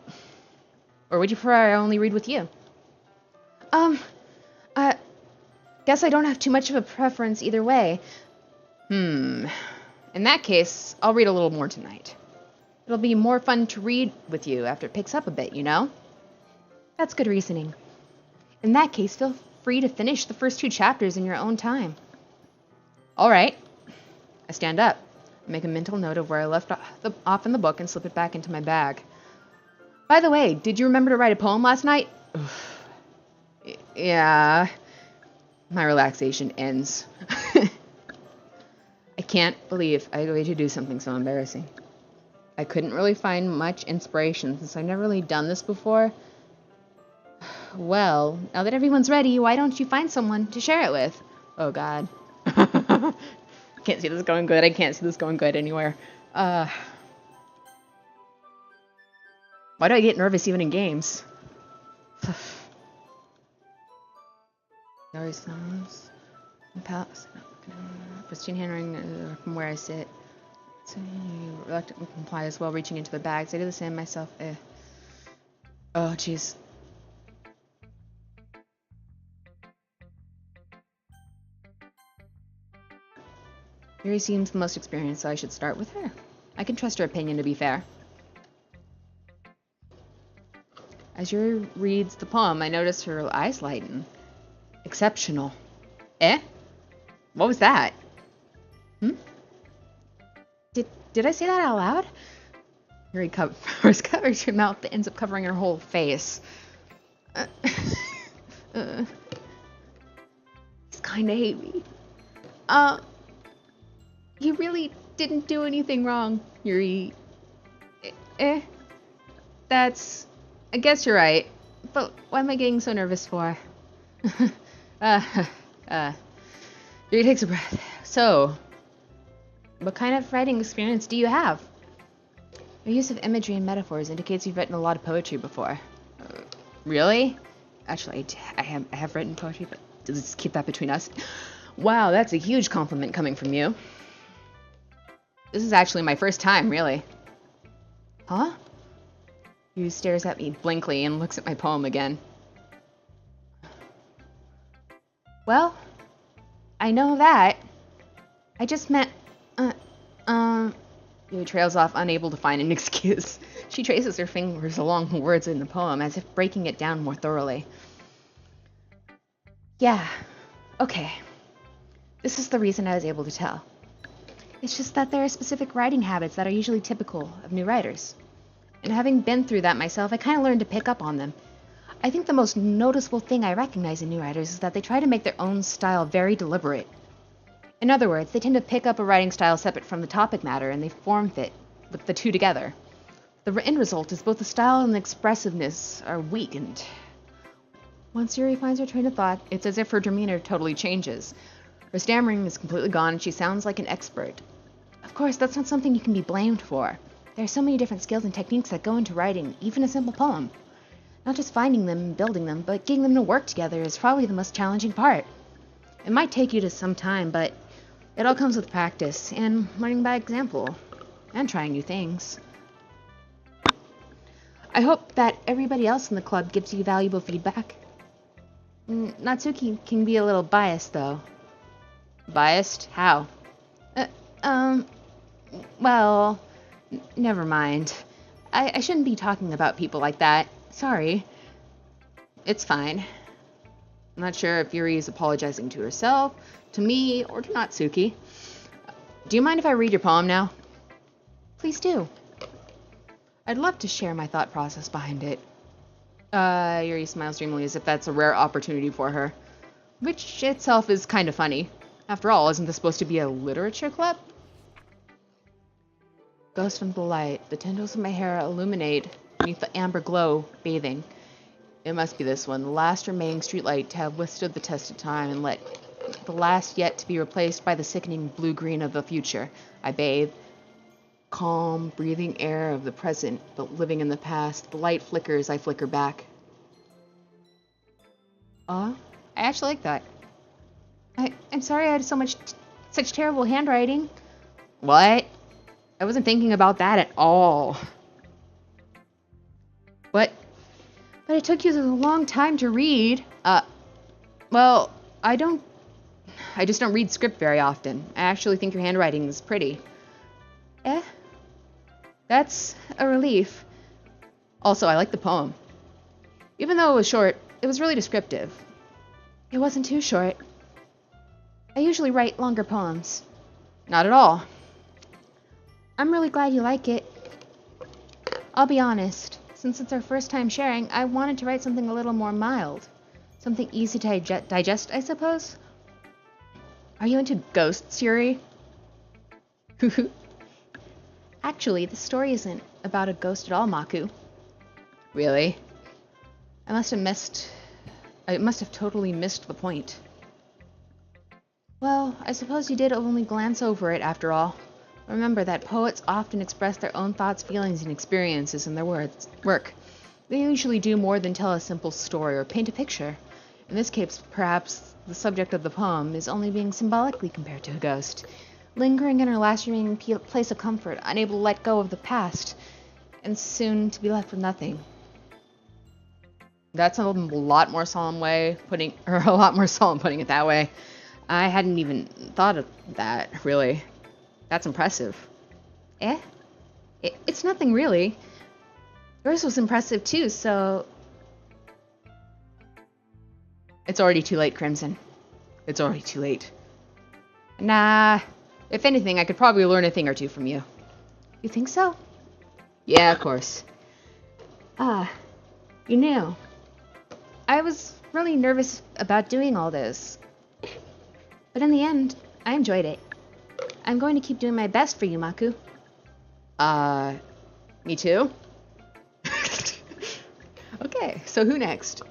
Or would you prefer I only read with you? Guess I don't have too much of a preference either way. In that case, I'll read a little more tonight. It'll be more fun to read with you after it picks up a bit, you know? That's good reasoning. In that case, feel free to finish the first 2 chapters in your own time. All right. I stand up, make a mental note of where I left off in the book and slip it back into my bag. By the way, did you remember to write a poem last night? Yeah. My relaxation ends. I can't believe I agreed to do something so embarrassing. I couldn't really find much inspiration since I've never really done this before. Well, now that everyone's ready, why don't you find someone to share it with? Oh, God. Can't see this going good. I can't see this going good anywhere. Why do I get nervous even in games? Sorry, sounds. Pristine handwriting from where I sit. So you reluctantly comply as well, reaching into the bags. I do the same myself. Oh, jeez. Yuri seems the most experienced, so I should start with her. I can trust her opinion, to be fair. As Yuri reads the poem, I notice her eyes lighten. Exceptional. Eh? What was that? Did I say that out loud? Yuri first covers her mouth, but ends up covering her whole face. He's kinda hate me. You really didn't do anything wrong, Yuri. That's... I guess you're right. But what am I getting so nervous for? Yuri takes a breath. So, what kind of writing experience do you have? Your use of imagery and metaphors indicates you've written a lot of poetry before. Really? Actually, I have written poetry, but let's keep that between us. Wow, that's a huge compliment coming from you. This is actually my first time, really. Huh? Yu stares at me blankly and looks at my poem again. Well, I know that. I just meant, Yu trails off, unable to find an excuse. She traces her fingers along the words in the poem, as if breaking it down more thoroughly. Yeah, okay. This is the reason I was able to tell. It's just that there are specific writing habits that are usually typical of new writers. And having been through that myself, I kind of learned to pick up on them. I think the most noticeable thing I recognize in new writers is that they try to make their own style very deliberate. In other words, they tend to pick up a writing style separate from the topic matter, and they form fit with the two together. The end result is both the style and the expressiveness are weakened. Once Yuri finds her train of thought, it's as if her demeanor totally changes. Her stammering is completely gone, and she sounds like an expert. Of course, that's not something you can be blamed for. There are so many different skills and techniques that go into writing, even a simple poem. Not just finding them and building them, but getting them to work together is probably the most challenging part. It might take you to some time, but it all comes with practice, and learning by example, and trying new things. I hope that everybody else in the club gives you valuable feedback. Natsuki can be a little biased, though. Biased? How? Well, never mind. I shouldn't be talking about people like that. Sorry. It's fine. I'm not sure if Yuri is apologizing to herself, to me, or to Natsuki. Do you mind if I read your poem now? Please do. I'd love to share my thought process behind it. Yuri smiles dreamily as if that's a rare opportunity for her. Which itself is kind of funny. After all, isn't this supposed to be a literature club? Ghost from the light. The tendrils of my hair illuminate beneath the amber glow, bathing. It must be this one, the last remaining streetlight to have withstood the test of time and let the last yet to be replaced by the sickening blue-green of the future. I bathe. Calm, breathing air of the present, but living in the past. The light flickers, I flicker back. I actually like that. I'm sorry I had such terrible handwriting. What? I wasn't thinking about that at all. What? But it took you a long time to read. Well, I just don't read script very often. I actually think your handwriting is pretty. That's a relief. Also, I like the poem. Even though it was short, it was really descriptive. It wasn't too short. I usually write longer poems. Not at all. I'm really glad you like it. I'll be honest. Since it's our first time sharing, I wanted to write something a little more mild. Something easy to digest, I suppose? Are you into ghosts, Yuri? Actually, the story isn't about a ghost at all, Maku. Really? I must have totally missed the point. Well, I suppose you did only glance over it after all. Remember that poets often express their own thoughts, feelings, and experiences in their work. They usually do more than tell a simple story or paint a picture. In this case, perhaps the subject of the poem is only being symbolically compared to a ghost, lingering in her last remaining place of comfort, unable to let go of the past, and soon to be left with nothing. That's a lot more solemn putting it that way. I hadn't even thought of that, really. That's impressive. Eh? It's nothing, really. Yours was impressive, too, so... It's already too late, Crimson. It's already too late. Nah. If anything, I could probably learn a thing or two from you. You think so? Yeah, of course. You knew. I was really nervous about doing all this. But in the end, I enjoyed it. I'm going to keep doing my best for you, Maku. Me too? Okay, so who next?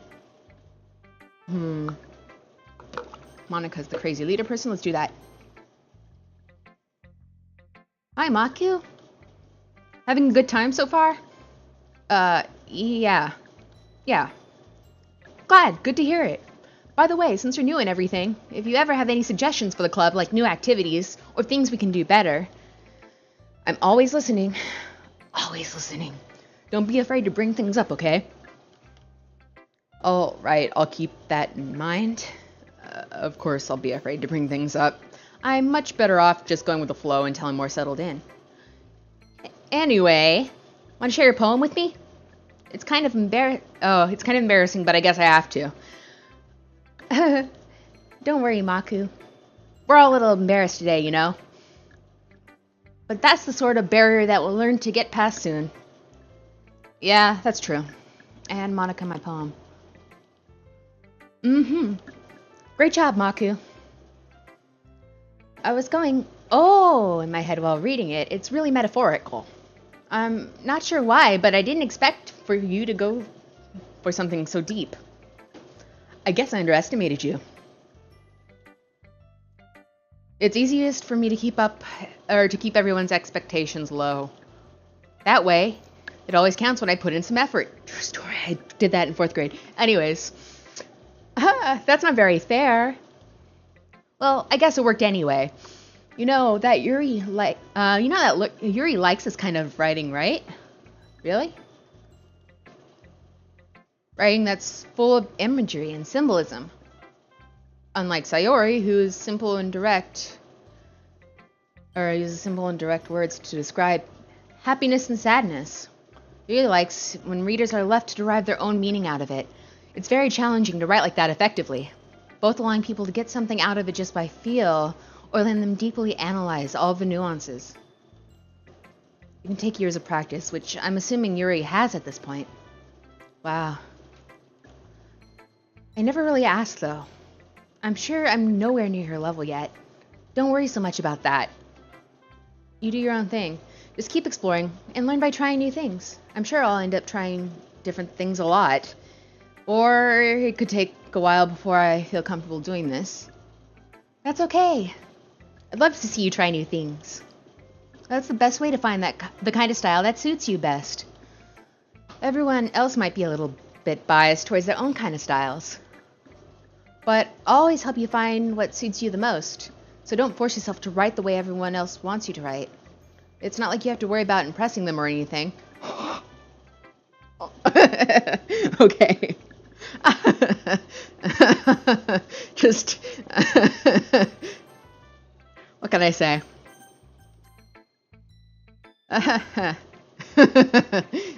Monika's the crazy leader person. Let's do that. Hi, Maku. Having a good time so far? Yeah. Yeah. Glad. Good to hear it. By the way, since you're new and everything, if you ever have any suggestions for the club, like new activities, or things we can do better, I'm always listening. Always listening. Don't be afraid to bring things up, okay? All right, I'll keep that in mind. Of course, I'll be afraid to bring things up. I'm much better off just going with the flow until I'm more settled in. Anyway, want to share your poem with me? It's kind of embarrassing, but I guess I have to. Don't worry, Maku. We're all a little embarrassed today, you know? But that's the sort of barrier that we'll learn to get past soon. Yeah, that's true. And Monika, my poem. Great job, Maku. I was going, in my head while reading it. It's really metaphorical. I'm not sure why, but I didn't expect for you to go for something so deep. I guess I underestimated you. It's easiest for me to keep everyone's expectations low. That way, it always counts when I put in some effort. True story, I did that in 4th grade. Anyways, that's not very fair. Well, I guess it worked anyway. You know that Yuri Yuri likes this kind of writing, right? Really? Writing that's full of imagery and symbolism. Unlike Sayori, who is simple and direct, or uses simple and direct words to describe happiness and sadness. Yuri likes when readers are left to derive their own meaning out of it. It's very challenging to write like that effectively, both allowing people to get something out of it just by feel, or letting them deeply analyze all the nuances. It can take years of practice, which I'm assuming Yuri has at this point. Wow. I never really asked, though. I'm sure I'm nowhere near her level yet. Don't worry so much about that. You do your own thing. Just keep exploring, and learn by trying new things. I'm sure I'll end up trying different things a lot. Or it could take a while before I feel comfortable doing this. That's okay. I'd love to see you try new things. That's the best way to find the kind of style that suits you best. Everyone else might be a little bit biased towards their own kind of styles. But I'll always help you find what suits you the most. So don't force yourself to write the way everyone else wants you to write. It's not like you have to worry about impressing them or anything. Okay. Just... what can I say?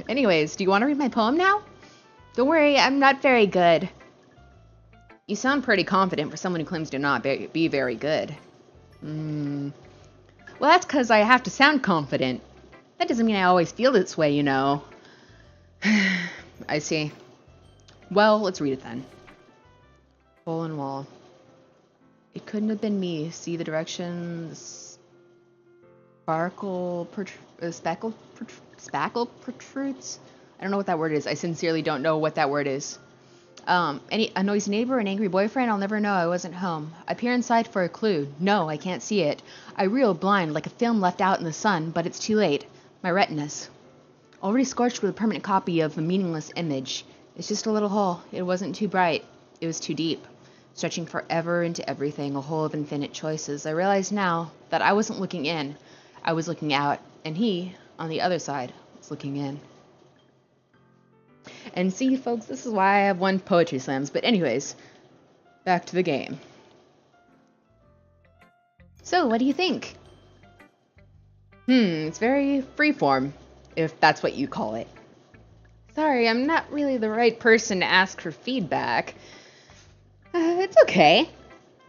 Anyways, do you want to read my poem now? Don't worry, I'm not very good. You sound pretty confident for someone who claims to not be very good. Well, that's because I have to sound confident. That doesn't mean I always feel this way, you know. I see. Well, let's read it then. Hole in wall. It couldn't have been me. See the directions. Spackle protrudes? I don't know what that word is. I sincerely don't know what that word is. A noisy neighbor, an angry boyfriend, I'll never know. I wasn't home. I peer inside for a clue. No, I can't see it. I reel blind like a film left out in the sun, but it's too late. My retinas. Already scorched with a permanent copy of a meaningless image. It's just a little hole. It wasn't too bright. It was too deep. Stretching forever into everything, a hole of infinite choices. I realize now that I wasn't looking in. I was looking out, and he, on the other side, was looking in. And see, folks, this is why I have won poetry slams. But anyways, back to the game. So, what do you think? It's very freeform, if that's what you call it. Sorry, I'm not really the right person to ask for feedback. It's okay.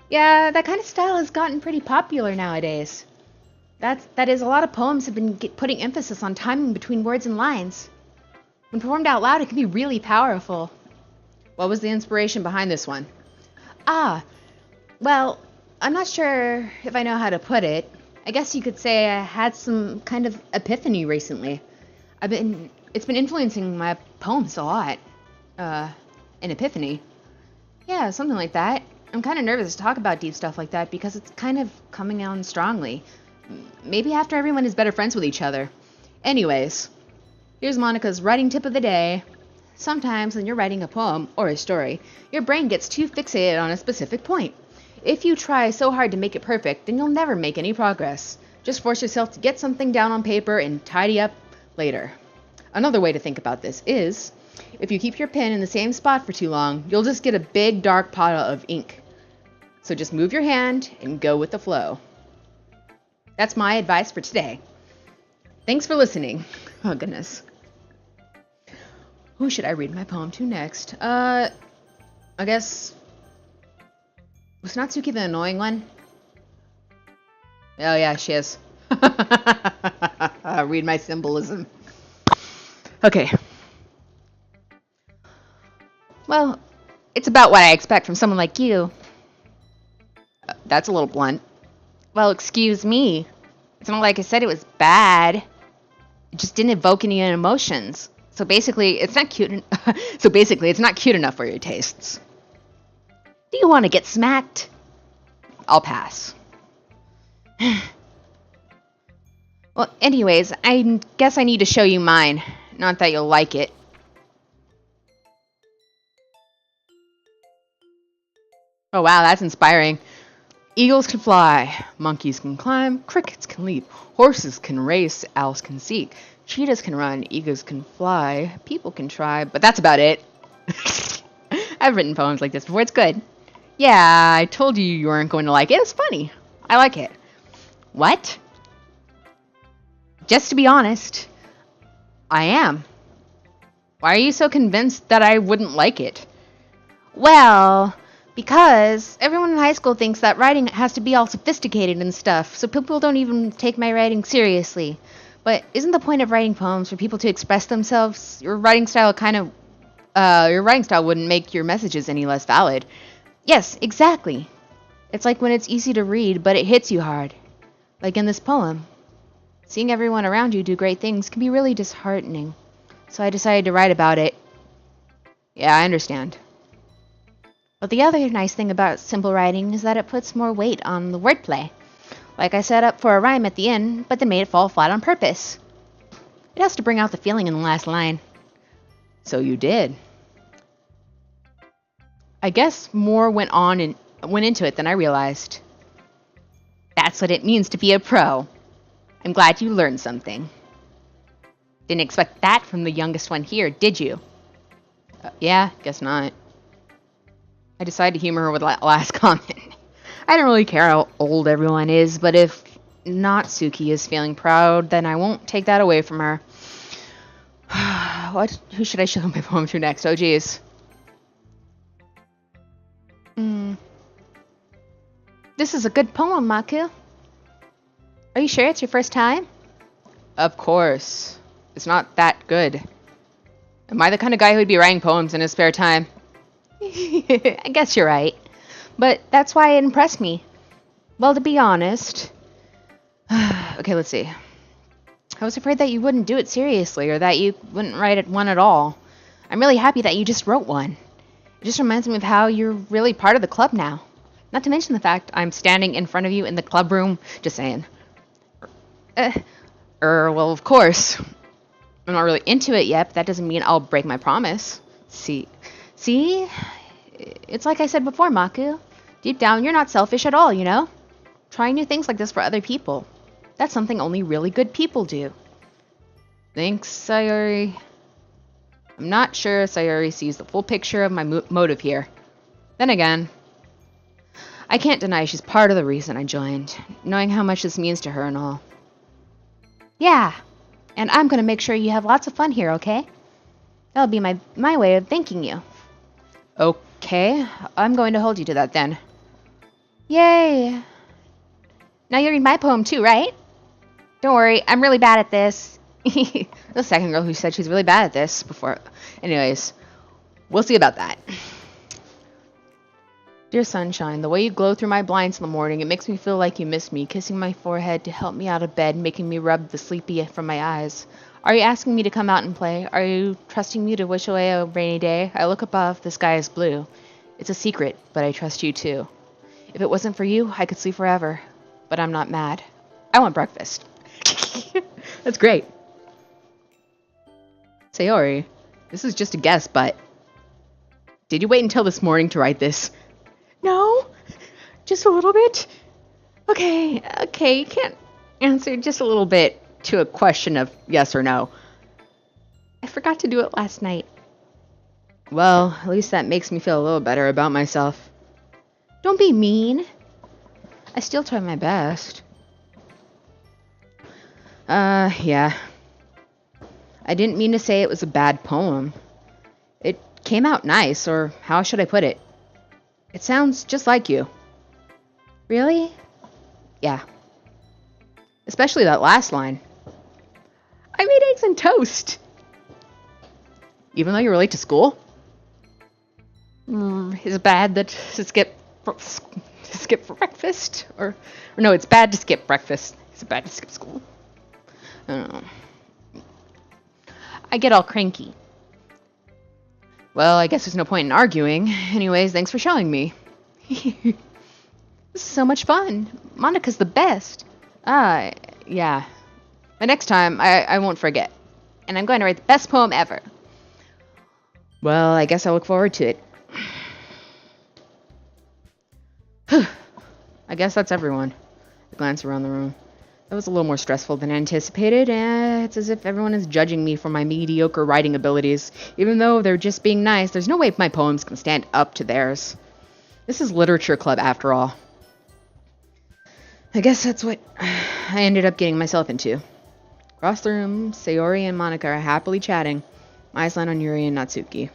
Yeah, that kind of style has gotten pretty popular nowadays. That is, a lot of poems have been putting emphasis on timing between words and lines. When performed out loud, it can be really powerful. What was the inspiration behind this one? Well, I'm not sure if I know how to put it. I guess you could say I had some kind of epiphany recently. It's been influencing my poems a lot. An epiphany. Yeah, something like that. I'm kind of nervous to talk about deep stuff like that because it's kind of coming on strongly. Maybe after everyone is better friends with each other. Anyways, here's Monica's writing tip of the day. Sometimes when you're writing a poem or a story, your brain gets too fixated on a specific point. If you try so hard to make it perfect, then you'll never make any progress. Just force yourself to get something down on paper and tidy up later. Another way to think about this is, if you keep your pen in the same spot for too long, you'll just get a big dark pile of ink. So just move your hand and go with the flow. That's my advice for today. Thanks for listening. Oh, goodness. Who should I read my poem to next? I guess... Was Natsuki the annoying one? Oh, yeah, she is. Read my symbolism. Okay. Well, it's about what I expect from someone like you. That's a little blunt. Well, excuse me. It's not like I said it was bad. It just didn't evoke any emotions. So basically, it's not cute. It's not cute enough for your tastes. Do you want to get smacked? I'll pass. Well, anyways, I guess I need to show you mine. Not that you'll like it. Oh wow, that's inspiring. Eagles can fly, monkeys can climb, crickets can leap, horses can race, owls can seek, cheetahs can run, eagles can fly, people can try, but that's about it. I've written poems like this before, it's good. Yeah, I told you you weren't going to like it. It's funny. I like it. What? Just to be honest, I am. Why are you so convinced that I wouldn't like it? Well, because everyone in high school thinks that writing has to be all sophisticated and stuff, so people don't even take my writing seriously. But isn't the point of writing poems for people to express themselves? Your writing style wouldn't make your messages any less valid. Yes, exactly. It's like when it's easy to read, but it hits you hard. Like in this poem. Seeing everyone around you do great things can be really disheartening. So I decided to write about it. Yeah, I understand. But the other nice thing about simple writing is that it puts more weight on the wordplay. Like I set up for a rhyme at the end, but then made it fall flat on purpose. It has to bring out the feeling in the last line. So you did. I guess more went into it than I realized. That's what it means to be a pro. I'm glad you learned something. Didn't expect that from the youngest one here, did you? Yeah, guess not. I decided to humor her with that last comment. I don't really care how old everyone is, but if Natsuki is feeling proud, then I won't take that away from her. Who should I show my poem to next? Oh, geez. This is a good poem, Maku. Are you sure it's your first time? Of course. It's not that good. Am I the kind of guy who would be writing poems in his spare time? I guess you're right. But that's why it impressed me. Well, to be honest... okay, let's see. I was afraid that you wouldn't do it seriously, or that you wouldn't write one at all. I'm really happy that you just wrote one. It just reminds me of how you're really part of the club now. Not to mention the fact I'm standing in front of you in the club room, just saying. Well, of course. I'm not really into it yet, but that doesn't mean I'll break my promise. See? It's like I said before, Maku. Deep down, you're not selfish at all, you know? Trying new things like this for other people. That's something only really good people do. Thanks, Sayori. I'm not sure Sayori sees the full picture of my motive here. Then again, I can't deny she's part of the reason I joined, knowing how much this means to her and all. Yeah, and I'm gonna make sure you have lots of fun here, okay? That'll be my way of thanking you. Okay, I'm going to hold you to that then. Yay! Now you read my poem too, right? Don't worry, I'm really bad at this. The second girl who said she's really bad at this before. Anyways, we'll see about that. Dear sunshine, the way you glow through my blinds in the morning, it makes me feel like you miss me, kissing my forehead to help me out of bed, making me rub the sleepy from my eyes. Are you asking me to come out and play? Are you trusting me to wish away a rainy day? I look above, the sky is blue. It's a secret, but I trust you too. If it wasn't for you, I could sleep forever. But I'm not mad. I want breakfast. That's great. Sayori, this is just a guess, but... did you wait until this morning to write this? No, just a little bit. Okay, you can't answer just a little bit to a question of yes or no. I forgot to do it last night. Well, at least that makes me feel a little better about myself. Don't be mean. I still try my best. Yeah. I didn't mean to say it was a bad poem. It came out nice, or how should I put it? It sounds just like you. Really? Yeah. Especially that last line. I made eggs and toast. Even though you're late to school? Is it bad that to skip breakfast? Or no, it's bad to skip breakfast. Is it bad to skip school? I don't know. I get all cranky. Well, I guess there's no point in arguing. Anyways, thanks for showing me. This is so much fun. Monika's the best. Yeah. But next time, I won't forget. And I'm going to write the best poem ever. Well, I guess I look forward to it. I guess that's everyone. I glance around the room. That was a little more stressful than anticipated, and it's as if everyone is judging me for my mediocre writing abilities. Even though they're just being nice, there's no way my poems can stand up to theirs. This is literature club, after all. I guess that's what I ended up getting myself into. Across the room, Sayori and Monika are happily chatting. My eyes land on Yuri and Natsuki.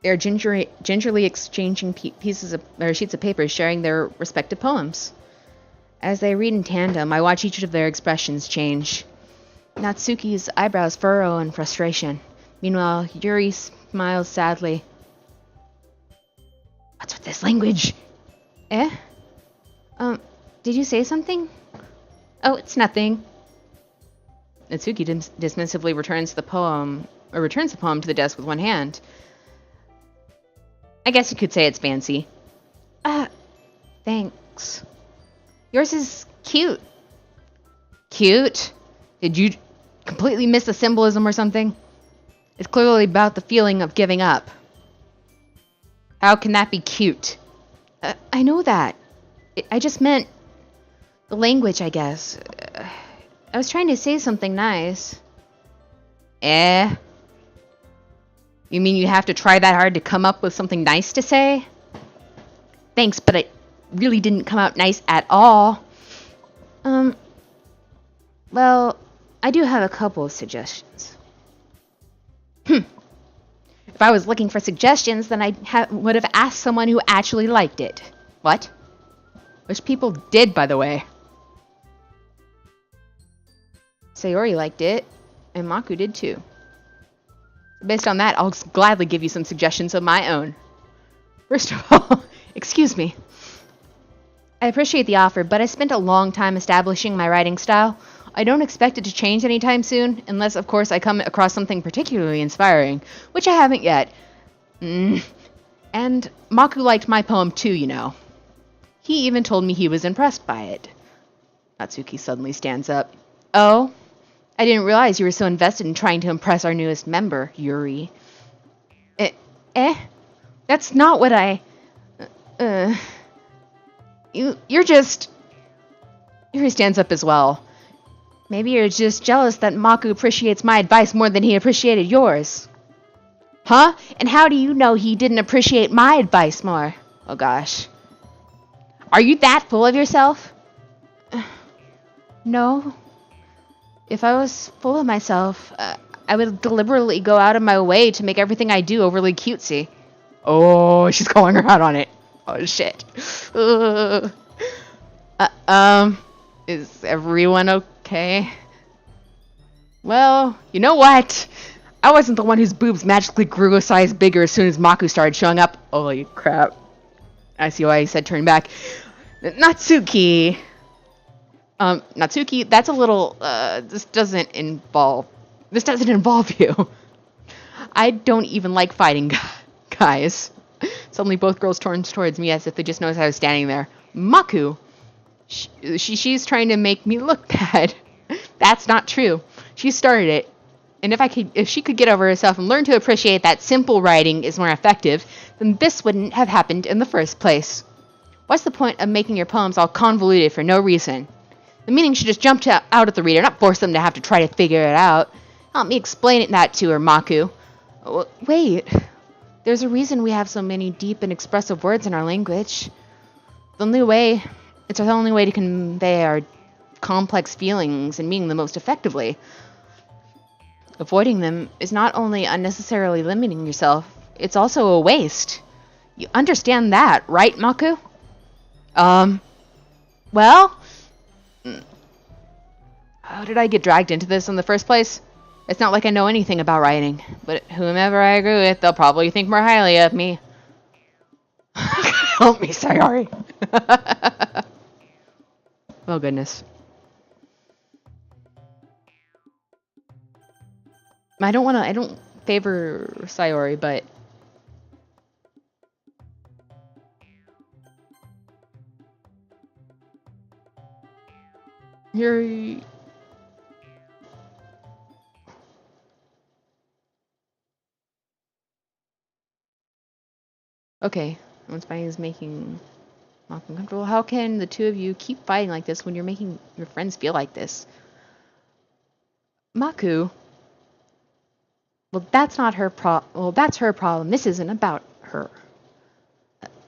They are gingerly exchanging sheets of paper, sharing their respective poems. As they read in tandem, I watch each of their expressions change. Natsuki's eyebrows furrow in frustration. Meanwhile, Yuri smiles sadly. What's with this language? Eh? Did you say something? Oh, it's nothing. Natsuki dismissively returns the poem to the desk with one hand. I guess you could say it's fancy. Thanks. Yours is cute. Cute? Did you completely miss the symbolism or something? It's clearly about the feeling of giving up. How can that be cute? I know that. I just meant the language, I guess. I was trying to say something nice. You mean you have to try that hard to come up with something nice to say? Thanks, but it really didn't come out nice at all. Well, I do have a couple of suggestions. If I was looking for suggestions, then I would have asked someone who actually liked it. What? Which people did, by the way. Sayori liked it, and Maku did too. Based on that, I'll gladly give you some suggestions of my own. First of all, excuse me. I appreciate the offer, but I spent a long time establishing my writing style. I don't expect it to change anytime soon, unless, of course, I come across something particularly inspiring, which I haven't yet. And Maku liked my poem too, you know. He even told me he was impressed by it. Natsuki suddenly stands up. Oh? I didn't realize you were so invested in trying to impress our newest member, Yuri. That's not what I... You're just... Yuri stands up as well. Maybe you're just jealous that Maku appreciates my advice more than he appreciated yours. Huh? And how do you know he didn't appreciate my advice more? Oh gosh. Are you that full of yourself? No. If I was full of myself, I would deliberately go out of my way to make everything I do overly cutesy. Oh, she's calling her out on it. Oh shit. Is everyone okay? Well, you know what? I wasn't the one whose boobs magically grew a size bigger as soon as Maku started showing up. Holy crap. I see why he said turn back. Natsuki. Natsuki, that's a little, this doesn't involve you. I don't even like fighting, guys. Suddenly both girls turned towards me as if they just noticed I was standing there. Maku. She's trying to make me look bad. That's not true. She started it. And if she could get over herself and learn to appreciate that simple writing is more effective, then this wouldn't have happened in the first place. What's the point of making your poems all convoluted for no reason? The meaning should just jump out at the reader, not force them to have to try to figure it out. Help me explain that to her, Maku. Wait. There's a reason we have so many deep and expressive words in our language. It's the only way to convey our complex feelings and meaning the most effectively. Avoiding them is not only unnecessarily limiting yourself, it's also a waste. You understand that, right, Maku? Well... How did I get dragged into this in the first place? It's not like I know anything about writing, but whomever I agree with, they'll probably think more highly of me. Help me, Sayori. Oh, goodness. I don't favor Sayori, but... Yuri... Okay, everyone's fighting is making Maku uncomfortable. How can the two of you keep fighting like this when you're making your friends feel like this? Maku... Well, that's not her that's her problem. This isn't about her.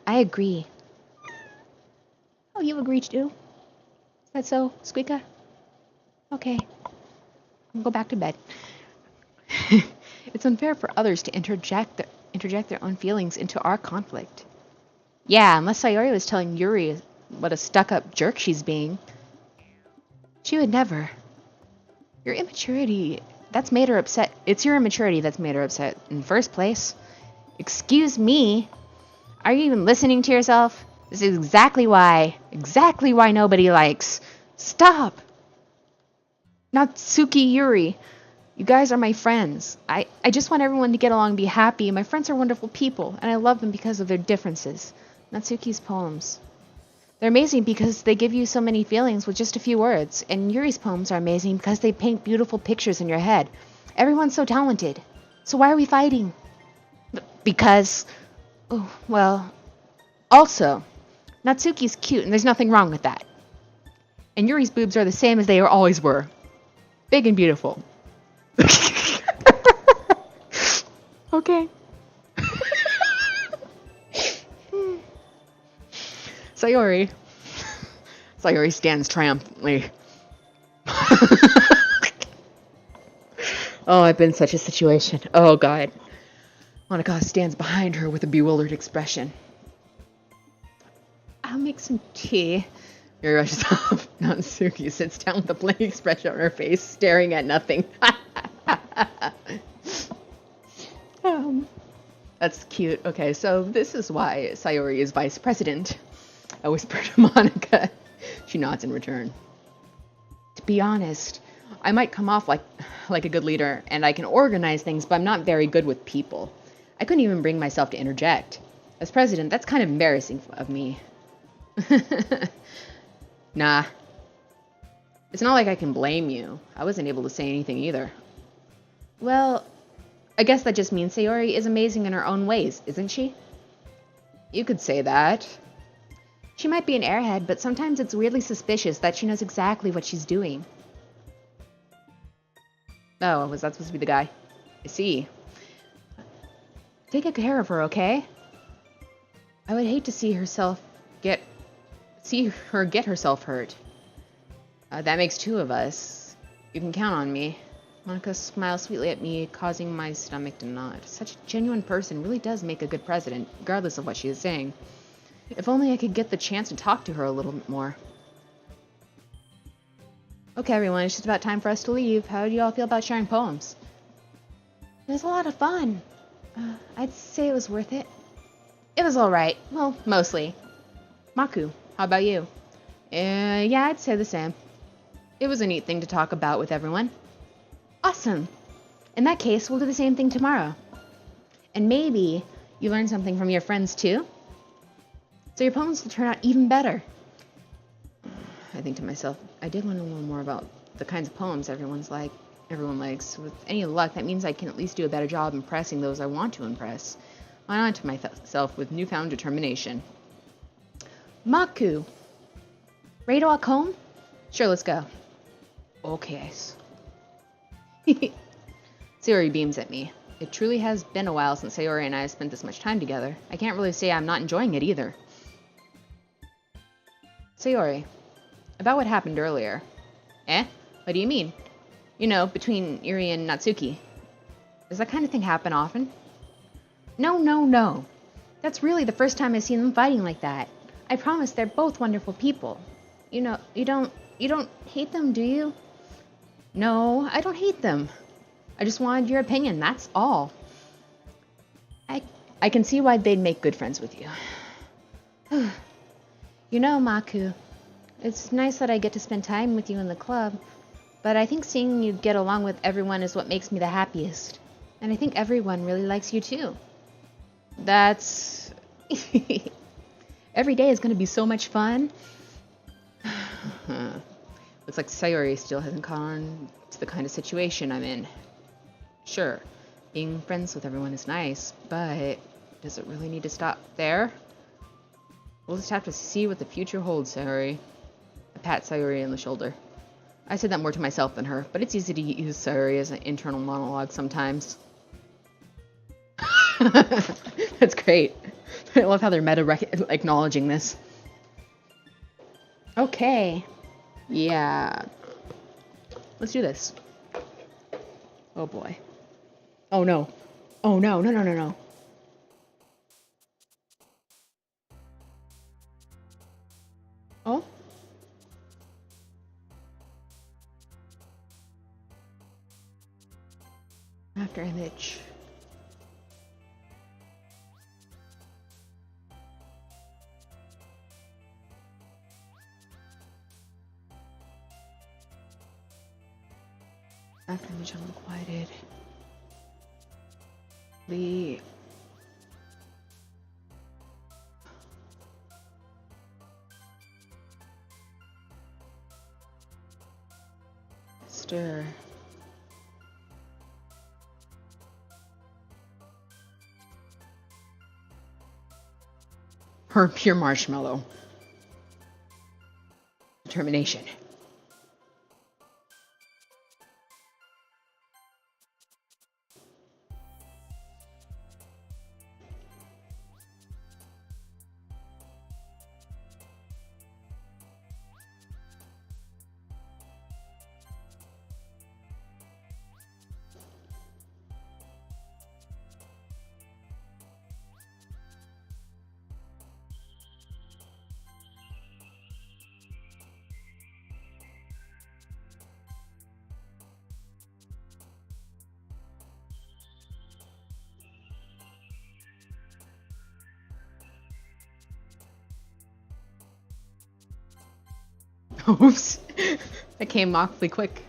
I agree. Oh, you agree too? Is that so, Squeaka? Okay. I'll go back to bed. It's unfair for others to interject their own feelings into our conflict. Yeah, unless Sayori was telling Yuri what a stuck-up jerk she's being. She would never. Your immaturity... That's made her upset. It's your immaturity that's made her upset in the first place. Excuse me? Are you even listening to yourself? This is exactly why nobody likes. Stop! Natsuki, Yuri. You guys are my friends. I just want everyone to get along and be happy. My friends are wonderful people, and I love them because of their differences. Natsuki's poems. They're amazing because they give you so many feelings with just a few words, and Yuri's poems are amazing because they paint beautiful pictures in your head. Everyone's so talented. So why are we fighting? Because... Oh, well... Also, Natsuki's cute, and there's nothing wrong with that. And Yuri's boobs are the same as they always were. Big and beautiful. Okay. Sayori stands triumphantly. Oh, I've been in such a situation. Oh, God. Monika stands behind her with a bewildered expression. I'll make some tea. Yuri rushes off. Natsuki sits down with a blank expression on her face, staring at nothing. That's cute. Okay, so this is why Sayori is vice president. I whisper to Monica. She nods in return. To be honest, I might come off like a good leader, and I can organize things, but I'm not very good with people. I couldn't even bring myself to interject. As president, that's kind of embarrassing of me. Nah. It's not like I can blame you. I wasn't able to say anything either. Well, I guess that just means Sayori is amazing in her own ways, isn't she? You could say that. She might be an airhead, but sometimes it's weirdly suspicious that she knows exactly what she's doing. Oh, was that supposed to be the guy? I see. Take good care of her, okay? I would hate to see her get herself hurt. That makes two of us. You can count on me. Monica smiles sweetly at me, causing my stomach to knot. Such a genuine person really does make a good president, regardless of what she is saying. If only I could get the chance to talk to her a little bit more. Okay, everyone, it's just about time for us to leave. How do you all feel about sharing poems? It was a lot of fun. I'd say it was worth it. It was alright. Well, mostly. Maku, how about you? Yeah, I'd say the same. It was a neat thing to talk about with everyone. Awesome. In that case, we'll do the same thing tomorrow. And maybe you learn something from your friends too? So your poems will turn out even better. I think to myself, I did want to learn more about the kinds of poems everyone likes. With any luck, that means I can at least do a better job impressing those I want to impress. I went on to myself with newfound determination. Maku! Ready to walk home? Sure, let's go. Okay. Sayori beams at me. It truly has been a while since Sayori and I have spent this much time together. I can't really say I'm not enjoying it either. Sayori, about what happened earlier. Eh? What do you mean? You know, between Yuri and Natsuki. Does that kind of thing happen often? No. That's really the first time I've seen them fighting like that. I promise they're both wonderful people. You know, you don't hate them, do you? No, I don't hate them. I just wanted your opinion, that's all. I can see why they'd make good friends with you. You know, Maku, it's nice that I get to spend time with you in the club, but I think seeing you get along with everyone is what makes me the happiest. And I think everyone really likes you too. That's... Every day is going to be so much fun. Looks like Sayori still hasn't caught on to the kind of situation I'm in. Sure, being friends with everyone is nice, but does it really need to stop there? We'll just have to see what the future holds, Sayori. I pat Sayori on the shoulder. I said that more to myself than her, but it's easy to use Sayori as an internal monologue sometimes. That's great. I love how they're acknowledging this. Okay. Yeah. Let's do this. Oh boy. Oh no. Oh no. No. Oh? After image. After image unrequited. The stir. Her pure marshmallow. Determination. Oops. That came awfully quick.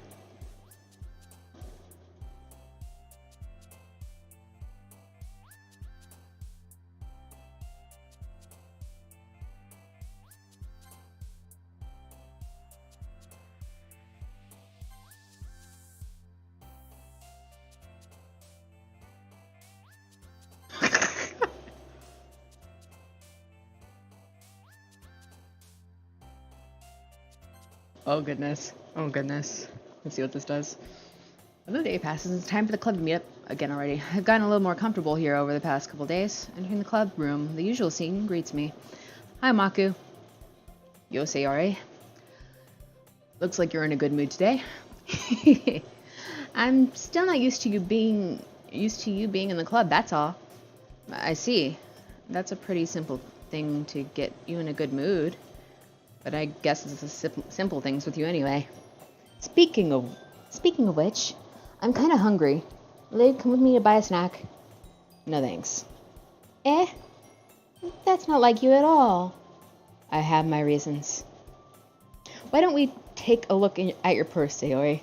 Oh goodness. Oh goodness. Let's see what this does. Another day passes and it's time for the club to meet up again already. I've gotten a little more comfortable here over the past couple days. Entering the club room, the usual scene greets me. Hi, Maku. Yo, Sayori. Looks like you're in a good mood today. I'm still not used to you being in the club, that's all. I see. That's a pretty simple thing to get you in a good mood. But I guess it's the simple things with you anyway. Speaking of which, I'm kind of hungry. Will you come with me to buy a snack? No thanks. Eh? That's not like you at all. I have my reasons. Why don't we take a look at your purse, Sayori?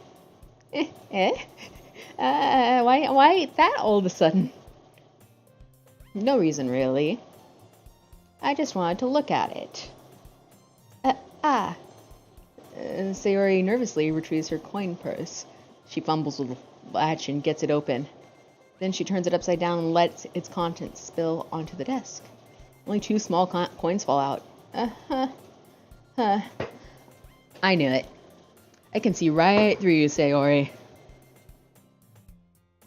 Why that all of a sudden? No reason, really. I just wanted to look at it. Sayori nervously retrieves her coin purse. She fumbles with the latch and gets it open. Then she turns it upside down and lets its contents spill onto the desk. Only 2 small coins fall out. I knew it. I can see right through you, Sayori.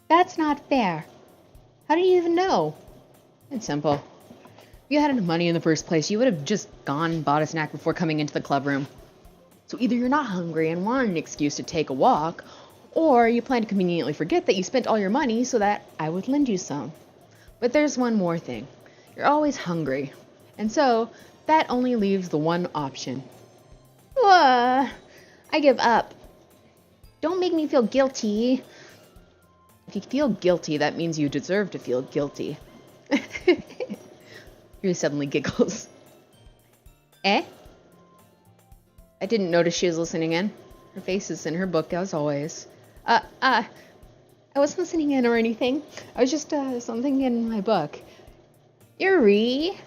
That's not fair. How do you even know? It's simple. If you had enough money in the first place, you would have just gone and bought a snack before coming into the club room. So either you're not hungry and want an excuse to take a walk, or you plan to conveniently forget that you spent all your money so that I would lend you some. But there's one more thing. You're always hungry. And so, that only leaves the one option. I give up. Don't make me feel guilty. If you feel guilty, that means you deserve to feel guilty. Yuri suddenly giggles. Eh? I didn't notice she was listening in. Her face is in her book, as always. I wasn't listening in or anything. I was just, something in my book. Yuri!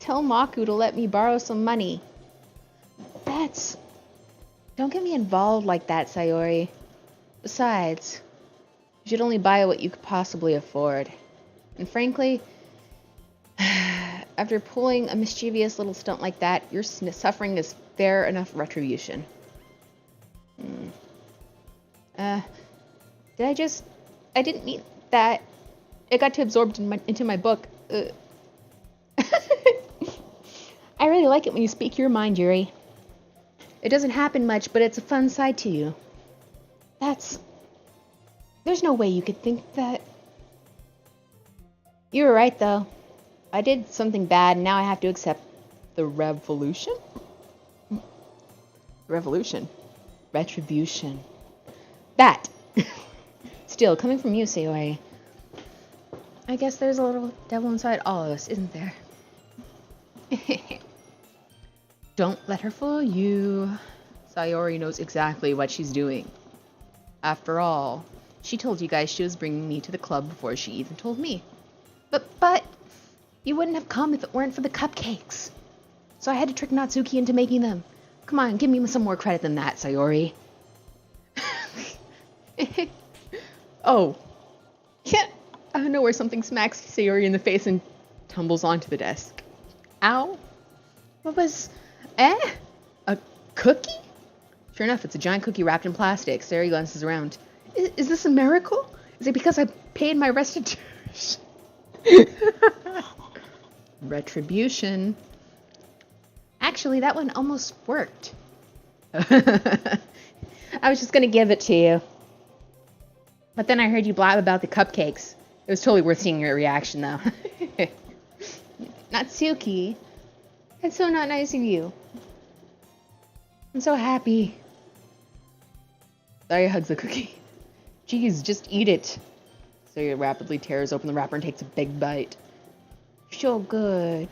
Tell Maku to let me borrow some money. Don't get me involved like that, Sayori. Besides, you should only buy what you could possibly afford. And frankly, after pulling a mischievous little stunt like that, your suffering is fair enough retribution. I didn't mean that. It got too absorbed into my book. I really like it when you speak your mind, Yuri. It doesn't happen much, but it's a fun side to you. There's no way you could think that. You were right, though. I did something bad, and now I have to accept the revolution? Revolution. Retribution. That. Still, coming from you, Sayori. I guess there's a little devil inside all of us, isn't there? Don't let her fool you. Sayori knows exactly what she's doing. After all, she told you guys she was bringing me to the club before she even told me. But you wouldn't have come if it weren't for the cupcakes. So I had to trick Natsuki into making them. Come on, give me some more credit than that, Sayori. Oh. Yeah. Out of nowhere, something smacks Sayori in the face and tumbles onto the desk. Ow. What was... A cookie? Sure enough, it's a giant cookie wrapped in plastic. Sayori glances around. Is this a miracle? Is it because I paid my restitution? Retribution. Actually, that one almost worked. I was just gonna give it to you. But then I heard you blab about the cupcakes. It was totally worth seeing your reaction, though. Natsuki. That's so not nice of you. I'm so happy. Sayori hugs the cookie. Jeez, just eat it. Sayori rapidly tears open the wrapper and takes a big bite. So good.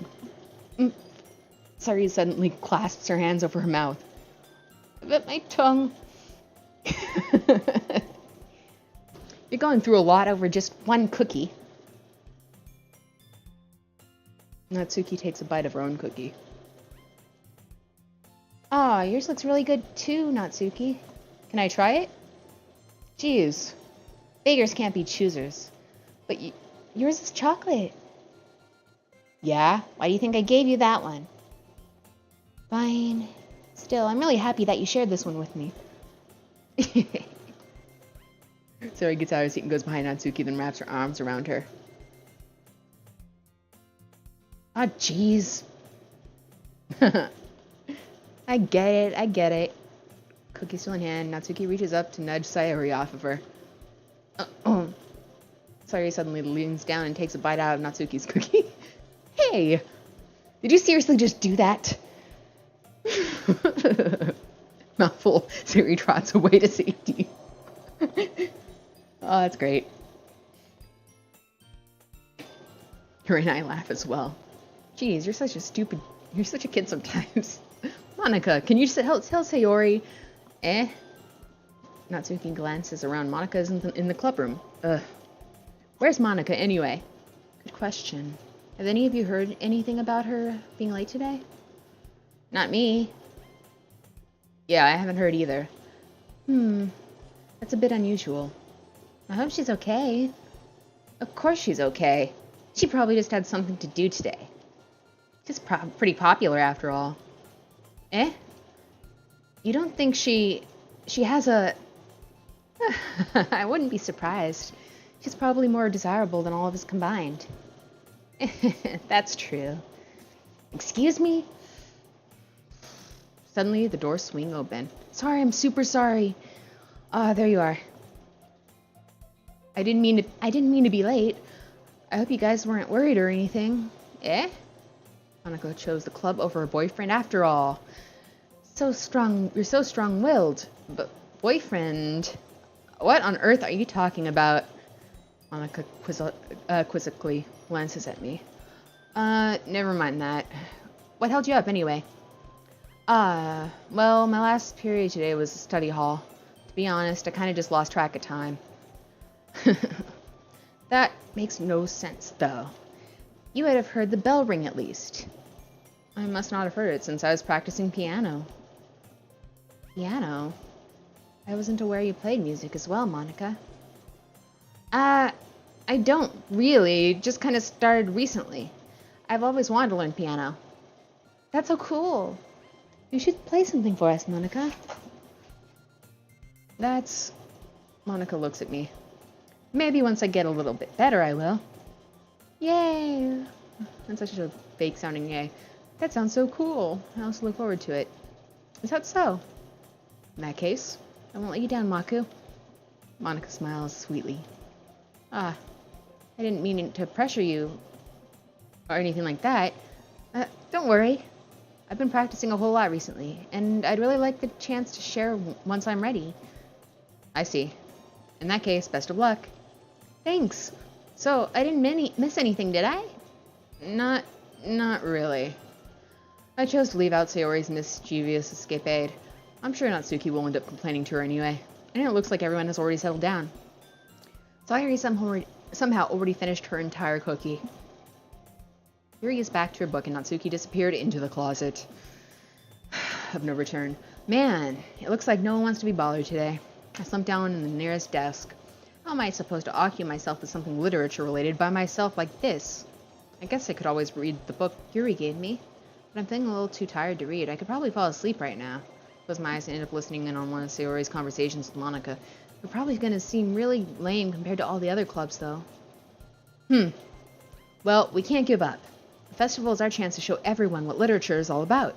Sari suddenly clasps her hands over her mouth. I bit my tongue. You're going through a lot over just one cookie. Natsuki takes a bite of her own cookie. Ah, yours looks really good too, Natsuki. Can I try it? Jeez. Beggars can't be choosers. But yours is chocolate. Yeah? Why do you think I gave you that one? Fine. Still, I'm really happy that you shared this one with me. Sari gets out of her seat and goes behind Natsuki, then wraps her arms around her. Ah, jeez. I get it. Cookie still in hand, Natsuki reaches up to nudge Sayori off of her. Sayori suddenly leans down and takes a bite out of Natsuki's cookie. Hey! Did you seriously just do that? Mouthful, Sayori trots away to safety. Oh, that's great. Her and I laugh as well. Jeez, you're such a kid sometimes. Monika, can you tell Sayori? Natsuki glances around. Monika is in the clubroom. Ugh. Where's Monika anyway? Good question. Have any of you heard anything about her being late today? Not me. Yeah, I haven't heard either. That's a bit unusual. I hope she's okay. Of course she's okay. She probably just had something to do today. She's pretty popular after all. You don't think she has a... I wouldn't be surprised. She's probably more desirable than all of us combined. That's true. Excuse me? Suddenly, the doors swing open. Sorry, I'm super sorry. There you are. I didn't mean to be late. I hope you guys weren't worried or anything. Monika chose the club over her boyfriend after all. You're so strong-willed. But boyfriend? What on earth are you talking about? Monika quizzically glances at me. Never mind that. What held you up anyway? Well, my last period today was study hall. To be honest, I kind of just lost track of time. That makes no sense, though. You would have heard the bell ring at least. I must not have heard it since I was practicing piano. Piano? I wasn't aware you played music as well, Monika. I don't really. Just kind of started recently. I've always wanted to learn piano. That's so cool. You should play something for us, Monika. Monika looks at me. Maybe once I get a little bit better, I will. Yay! That's such a fake-sounding yay. That sounds so cool. I also look forward to it. Is that so? In that case, I won't let you down, Maku. Monika smiles sweetly. I didn't mean to pressure you or anything like that. Don't worry. I've been practicing a whole lot recently, and I'd really like the chance to share once I'm ready. I see. In that case, best of luck. Thanks. So, I didn't miss anything, did I? Not really. I chose to leave out Sayori's mischievous escapade. I'm sure Natsuki will end up complaining to her anyway. And it looks like everyone has already settled down. Sayori somehow already finished her entire cookie. Yuri is back to her book and Natsuki disappeared into the closet. Of no return. Man, it looks like no one wants to be bothered today. I slumped down in the nearest desk. How am I supposed to occupy myself with something literature-related by myself like this? I guess I could always read the book Yuri gave me, but I'm feeling a little too tired to read. I could probably fall asleep right now. Close my eyes and end up listening in on one of Sayori's conversations with Monika. They're probably going to seem really lame compared to all the other clubs, though. Well, we can't give up. The festival is our chance to show everyone what literature is all about.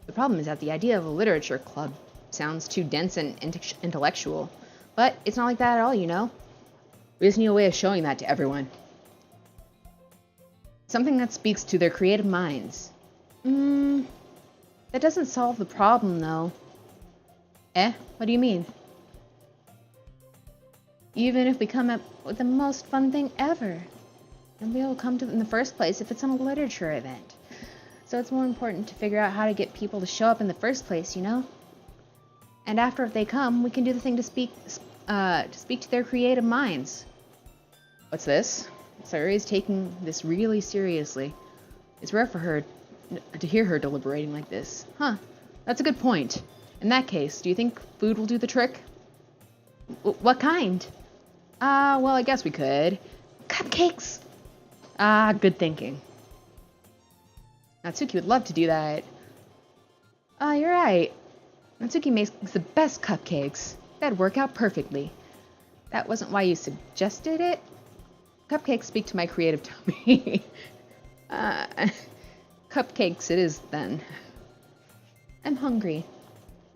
The problem is that the idea of a literature club sounds too dense and intellectual. But it's not like that at all, you know? We just need a way of showing that to everyone. Something that speaks to their creative minds. That doesn't solve the problem, though. What do you mean? Even if we come up with the most fun thing ever, nobody will come to it in the first place if it's on a literature event. So it's more important to figure out how to get people to show up in the first place, you know? And after they come, we can do the thing to speak to their creative minds. What's this? Sayori is taking this really seriously. It's rare for her to hear her deliberating like this. Huh, that's a good point. In that case, do you think food will do the trick? What kind? Well, I guess we could. Cupcakes! Good thinking. Natsuki would love to do that. You're right. Natsuki makes the best cupcakes. That'd work out perfectly. That wasn't why you suggested it? Cupcakes speak to my creative tummy. Cupcakes it is, then. I'm hungry.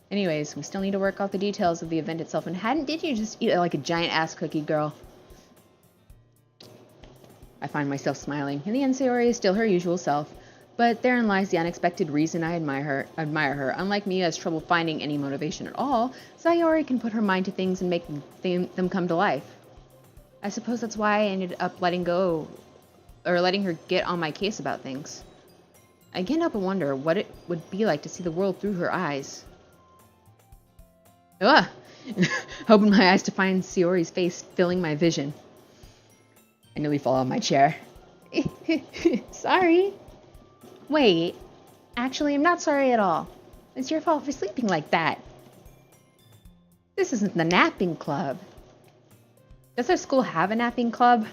Anyways, we still need to work out the details of the event itself. And did you just eat it like a giant-ass cookie, girl? I find myself smiling. In the end, Sayori is still her usual self. But therein lies the unexpected reason I admire her. Unlike me, who has trouble finding any motivation at all, Sayori can put her mind to things and make them come to life. I suppose that's why I ended up letting her get on my case about things. I can't help but wonder what it would be like to see the world through her eyes. Ugh! Opened my eyes to find Sayori's face filling my vision. I nearly fall out of my chair. Sorry. Wait, actually, I'm not sorry at all. It's your fault for sleeping like that. This isn't the napping club. Does our school have a napping club?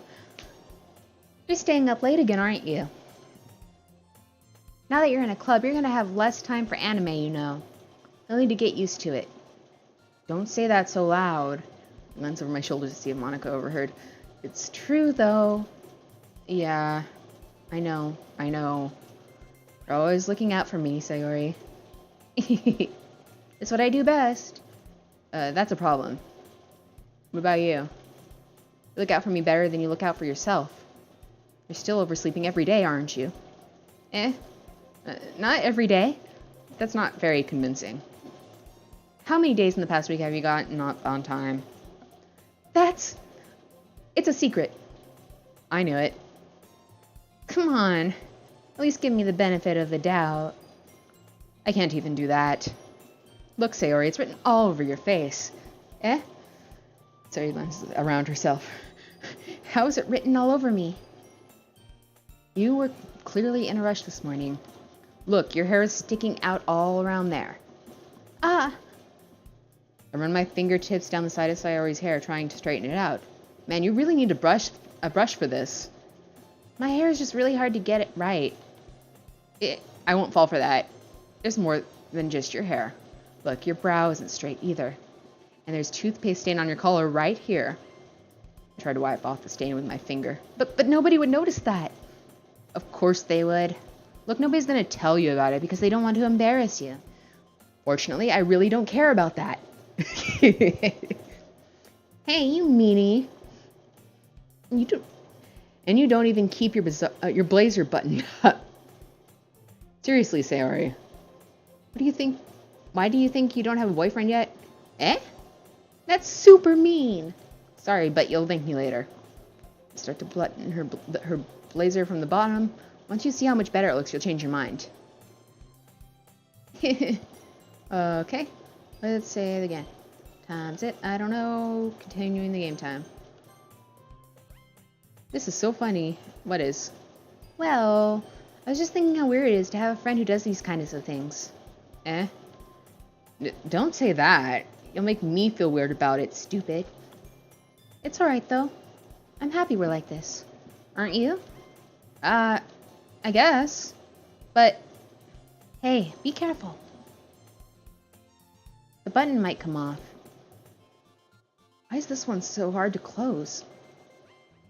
You're staying up late again, aren't you? Now that you're in a club, you're gonna have less time for anime, you know. You'll need to get used to it. Don't say that so loud. I glance over my shoulder to see if Monica overheard. It's true, though. Yeah, I know. You're always looking out for me, Sayori. It's what I do best. That's a problem. What about you? You look out for me better than you look out for yourself. You're still oversleeping every day, aren't you? Not every day. That's not very convincing. How many days in the past week have you gotten up on time? It's a secret. I knew it. Come on. At least give me the benefit of the doubt. I can't even do that. Look, Sayori, it's written all over your face. Sayori glances around herself. How is it written all over me? You were clearly in a rush this morning. Look, your hair is sticking out all around there. I run my fingertips down the side of Sayori's hair, trying to straighten it out. Man, you really need a brush for this. My hair is just really hard to get it right. I won't fall for that. There's more than just your hair. Look, your brow isn't straight either. And there's toothpaste stain on your collar right here. I tried to wipe off the stain with my finger. But nobody would notice that. Of course they would. Look, nobody's gonna tell you about it because they don't want to embarrass you. Fortunately, I really don't care about that. Hey, you meanie. You don't even keep your blazer buttoned up. Seriously, Sayori. What do you think? Why do you think you don't have a boyfriend yet? That's super mean. Sorry, but you'll thank me later. Start to button her blazer from the bottom. Once you see how much better it looks, you'll change your mind. Okay. Let's say it again. Time's it. I don't know. Continuing the game time. This is so funny. What is? Well, I was just thinking how weird it is to have a friend who does these kinds of things. Don't say that. You'll make me feel weird about it, stupid. It's alright, though. I'm happy we're like this. Aren't you? I guess. But, hey, be careful. The button might come off. Why is this one so hard to close?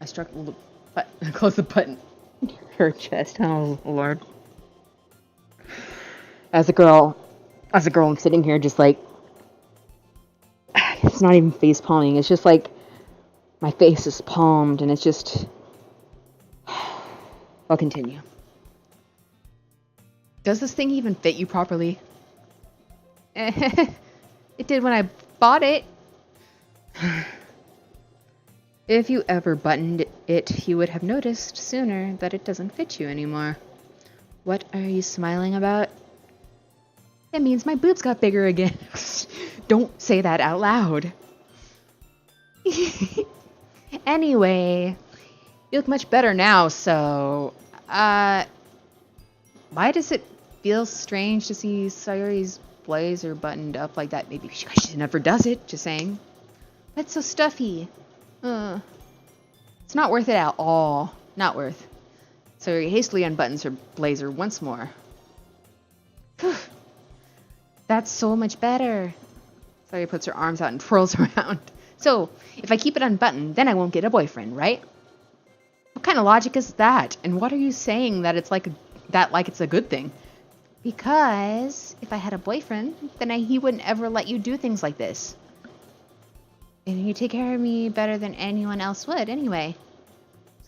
I struck the button. Close the button. Her chest. Oh, Lord. As a girl, I'm sitting here just like... It's not even face palming. It's just like... My face is palmed and it's just... I'll continue. Does this thing even fit you properly? It did when I bought it. If you ever buttoned it, you would have noticed sooner that it doesn't fit you anymore. What are you smiling about? It means my boobs got bigger again. Don't say that out loud. Anyway, you look much better now, so... why does it feel strange to see Sayori's blazer buttoned up like that? Maybe because she never does it, just saying. That's so stuffy. It's not worth it at all. Not worth. Sayori hastily unbuttons her blazer once more. That's so much better. Sayori puts her arms out and twirls around. So, if I keep it unbuttoned, then I won't get a boyfriend, right? What kind of logic is that? And what are you saying that it's like it's a good thing? Because if I had a boyfriend, then he wouldn't ever let you do things like this. And you take care of me better than anyone else would, anyway.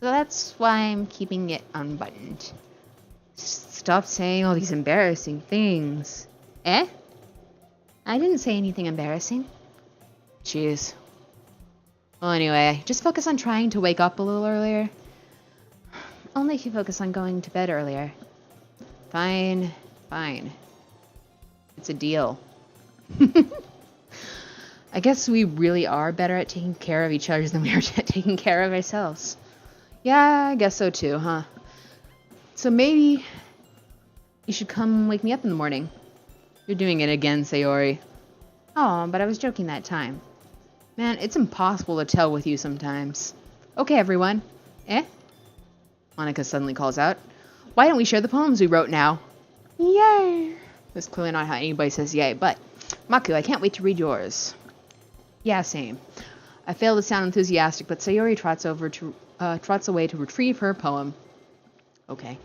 So that's why I'm keeping it unbuttoned. Stop saying all these embarrassing things. Eh? I didn't say anything embarrassing. Jeez. Well, anyway, just focus on trying to wake up a little earlier. Only if you focus on going to bed earlier. Fine. It's a deal. I guess we really are better at taking care of each other than we are at taking care of ourselves. Yeah, I guess so too, huh? So maybe you should come wake me up in the morning. You're doing it again, Sayori. Oh, but I was joking that time. Man, it's impossible to tell with you sometimes. Okay, everyone. Eh? Monica suddenly calls out. Why don't we share the poems we wrote now? Yay! That's clearly not how anybody says yay, but... Maku, I can't wait to read yours. Yeah, same. I fail to sound enthusiastic, but Sayori trots away to retrieve her poem. Okay.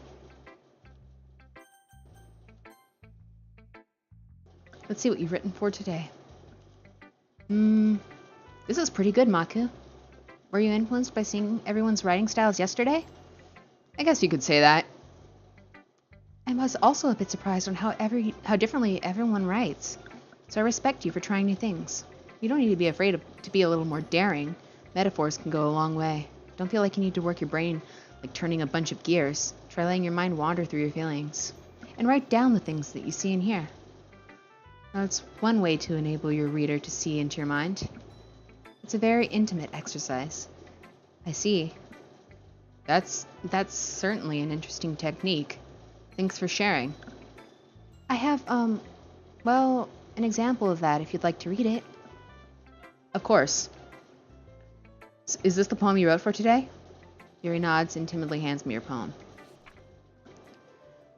Let's see what you've written for today. This is pretty good, Maku. Were you influenced by seeing everyone's writing styles yesterday? I guess you could say that. I was also a bit surprised on how differently everyone writes. So I respect you for trying new things. You don't need to be afraid to be a little more daring. Metaphors can go a long way. Don't feel like you need to work your brain like turning a bunch of gears. Try letting your mind wander through your feelings. And write down the things that you see and hear. That's one way to enable your reader to see into your mind. It's a very intimate exercise. I see. That's certainly an interesting technique. Thanks for sharing. I have, well, an example of that if you'd like to read it. Of course. Is this the poem you wrote for today? Yuri nods and timidly hands me your poem.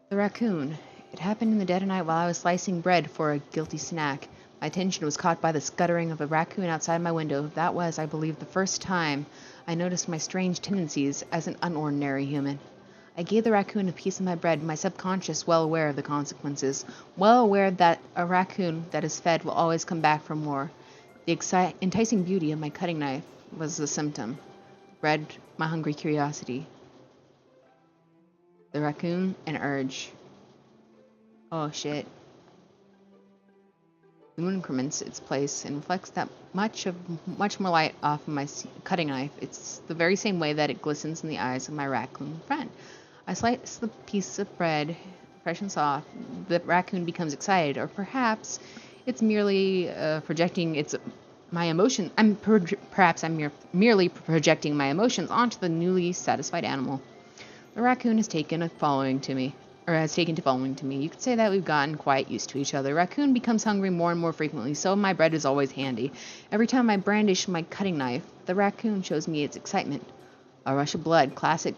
The raccoon. It happened in the dead of night while I was slicing bread for a guilty snack. My attention was caught by the scuttering of a raccoon outside my window. That was, I believe, the first time I noticed my strange tendencies as an unordinary human. I gave the raccoon a piece of my bread, my subconscious well aware of the consequences, well aware that a raccoon that is fed will always come back for more. The enticing beauty of my cutting knife was the symptom. Bread, my hungry curiosity. The raccoon, an urge. Oh shit. The moon increments its place and reflects that much more light off of my cutting knife. It's the very same way that it glistens in the eyes of my raccoon friend. I slice the piece of bread, fresh and soft. The raccoon becomes excited, or perhaps it's merely projecting my emotion. Perhaps I'm merely projecting my emotions onto the newly satisfied animal. The raccoon has taken to following to me. You could say that we've gotten quite used to each other. Raccoon becomes hungry more and more frequently, so my bread is always handy. Every time I brandish my cutting knife, the raccoon shows me its excitement. A rush of blood, classic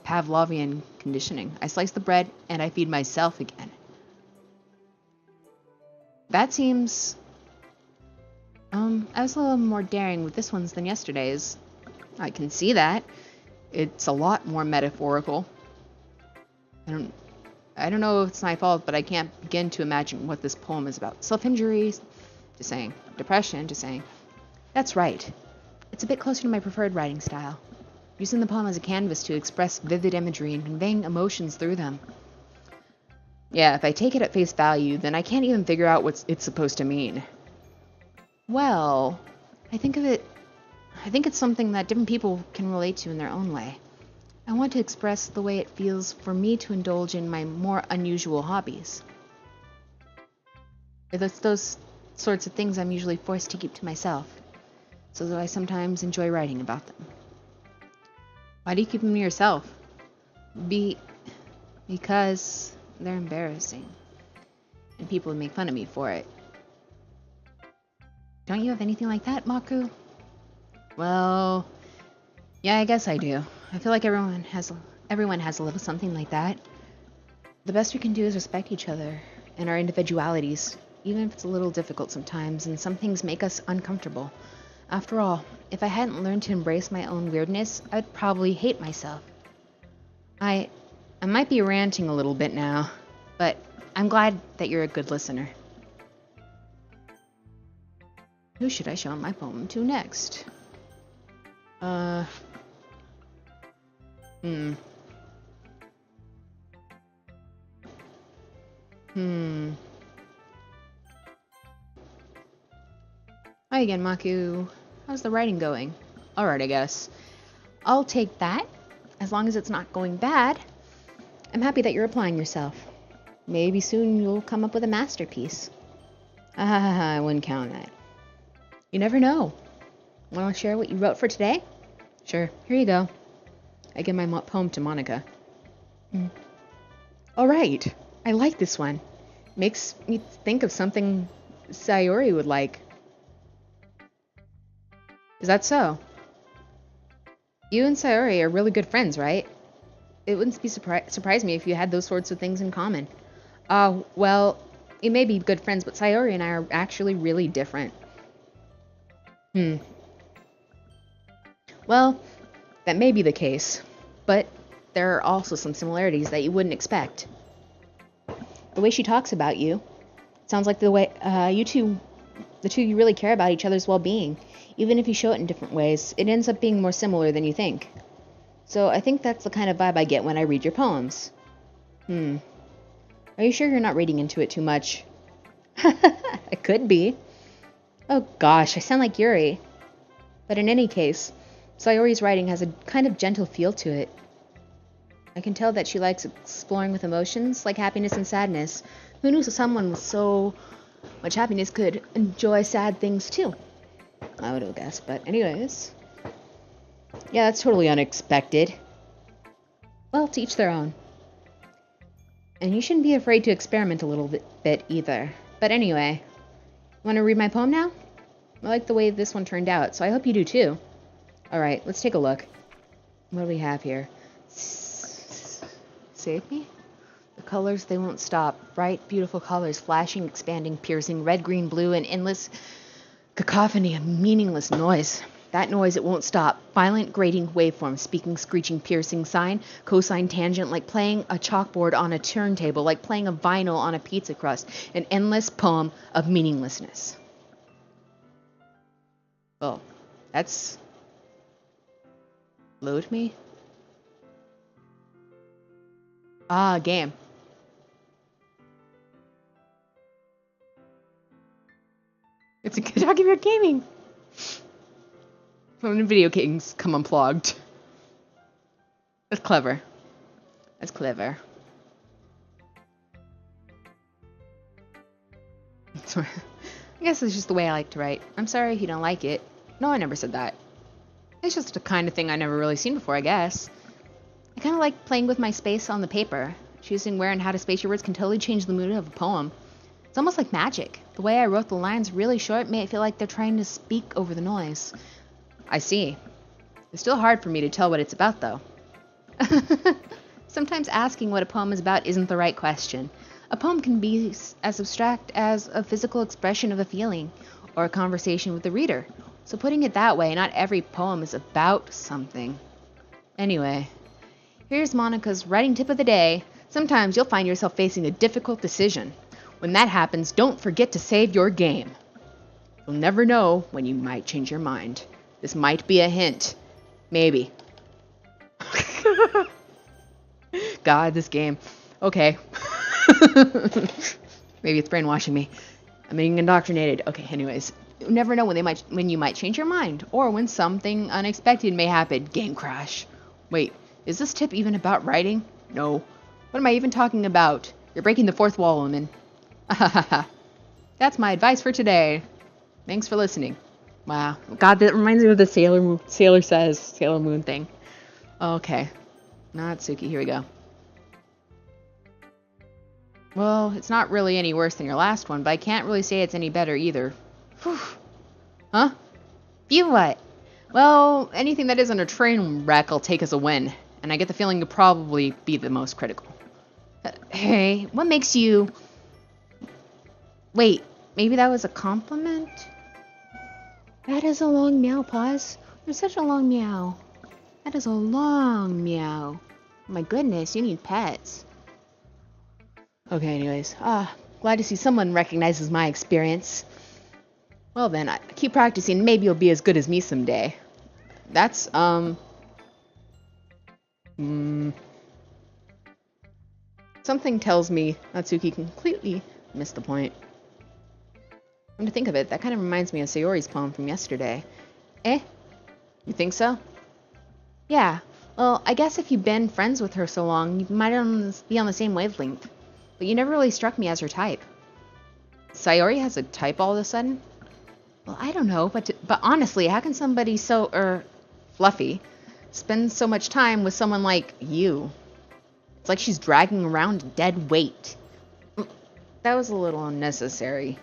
Pavlovian conditioning. I slice the bread, and I feed myself again. That seems... I was a little more daring with this one's than yesterday's. I can see that. It's a lot more metaphorical. I don't know if it's my fault, but I can't begin to imagine what this poem is about. Self-injury, just saying. Depression, just saying. That's right. It's a bit closer to my preferred writing style. Using the poem as a canvas to express vivid imagery and conveying emotions through them. Yeah, if I take it at face value, then I can't even figure out what it's supposed to mean. Well, I think it's something that different people can relate to in their own way. I want to express the way it feels for me to indulge in my more unusual hobbies. It's those sorts of things I'm usually forced to keep to myself, so that I sometimes enjoy writing about them. Why do you keep them to yourself? Because they're embarrassing, and people would make fun of me for it. Don't you have anything like that, Maku? Well, yeah, I guess I do. I feel like everyone has a little something like that. The best we can do is respect each other and our individualities, even if it's a little difficult sometimes, and some things make us uncomfortable. After all, if I hadn't learned to embrace my own weirdness, I'd probably hate myself. I might be ranting a little bit now, but I'm glad that you're a good listener. Who should I show my poem to next? I Hi again, Maku. How's the writing going? Alright, I guess. I'll take that, as long as it's not going bad. I'm happy that you're applying yourself. Maybe soon you'll come up with a masterpiece. I wouldn't count on that. You never know. Want to share what you wrote for today? Sure, here you go. I give my poem to Monica. Alright, I like this one. Makes me think of something Sayori would like. Is that so? You and Sayori are really good friends, right? It wouldn't be surprise me if you had those sorts of things in common. Well, you may be good friends, but Sayori and I are actually really different. Well, that may be the case, but there are also some similarities that you wouldn't expect. The way she talks about you, sounds like the way the two you really care about each other's well-being. Even if you show it in different ways, it ends up being more similar than you think. So I think that's the kind of vibe I get when I read your poems. Are you sure you're not reading into it too much? It could be. Oh gosh, I sound like Yuri. But in any case, Sayori's writing has a kind of gentle feel to it. I can tell that she likes exploring with emotions, like happiness and sadness. Who knew someone with so much happiness could enjoy sad things too? I would have guessed, but anyways. Yeah, that's totally unexpected. Well, to each their own. And you shouldn't be afraid to experiment a little bit either. But anyway, want to read my poem now? I like the way this one turned out, so I hope you do too. Alright, let's take a look. What do we have here? Save me? The colors, they won't stop. Bright, beautiful colors, flashing, expanding, piercing, red, green, blue, and endless cacophony of meaningless noise. That noise, it won't stop. Violent, grating waveform, speaking, screeching, piercing, sine, cosine, tangent, like playing a chalkboard on a turntable, like playing a vinyl on a pizza crust. An endless poem of meaninglessness. Oh, that's... Load me? Ah, game. It's a good talking about gaming. When video games come unplugged. That's clever. That's clever. I guess it's just the way I like to write. I'm sorry if you don't like it. No, I never said that. It's just the kind of thing I never really seen before, I guess. I kind of like playing with my space on the paper. Choosing where and how to space your words can totally change the mood of a poem. It's almost like magic. The way I wrote the lines really short made it feel like they're trying to speak over the noise. I see. It's still hard for me to tell what it's about, though. Sometimes asking what a poem is about isn't the right question. A poem can be as abstract as a physical expression of a feeling, or a conversation with the reader. So putting it that way, not every poem is about something. Anyway, here's Monica's writing tip of the day. Sometimes you'll find yourself facing a difficult decision. When that happens, don't forget to save your game. You'll never know when you might change your mind. This might be a hint. Maybe. God, this game. Okay. Maybe it's brainwashing me. I'm being indoctrinated. Okay, anyways. You never know when you might change your mind. Or when something unexpected may happen. Game crash. Wait, Is this tip even about writing? No. What am I even talking about? You're breaking the fourth wall, woman. That's my advice for today. Thanks for listening. Wow. God, that reminds me of the Sailor Moon thing. Okay. Natsuki, here we go. Well, it's not really any worse than your last one, but I can't really say it's any better either. Whew. Huh? You what? Well, anything that isn't a train wreck I'll take as a win, and I get the feeling you'll probably be the most critical. Hey, what makes you... Wait, maybe that was a compliment? That is a long meow, Pause. You're such a long meow. That is a long meow. My goodness, you need pets. Okay, anyways. Glad to see someone recognizes my experience. Well then, I keep practicing. Maybe you'll be as good as me someday. That's, Something tells me Natsuki completely missed the point. Come to think of it, that kind of reminds me of Sayori's poem from yesterday. Eh? You think so? Yeah. Well, I guess if you've been friends with her so long, you might be on the same wavelength. But you never really struck me as her type. Sayori has a type all of a sudden? Well, I don't know, but honestly, how can somebody so, fluffy, spend so much time with someone like you? It's like she's dragging around a dead weight. That was a little unnecessary.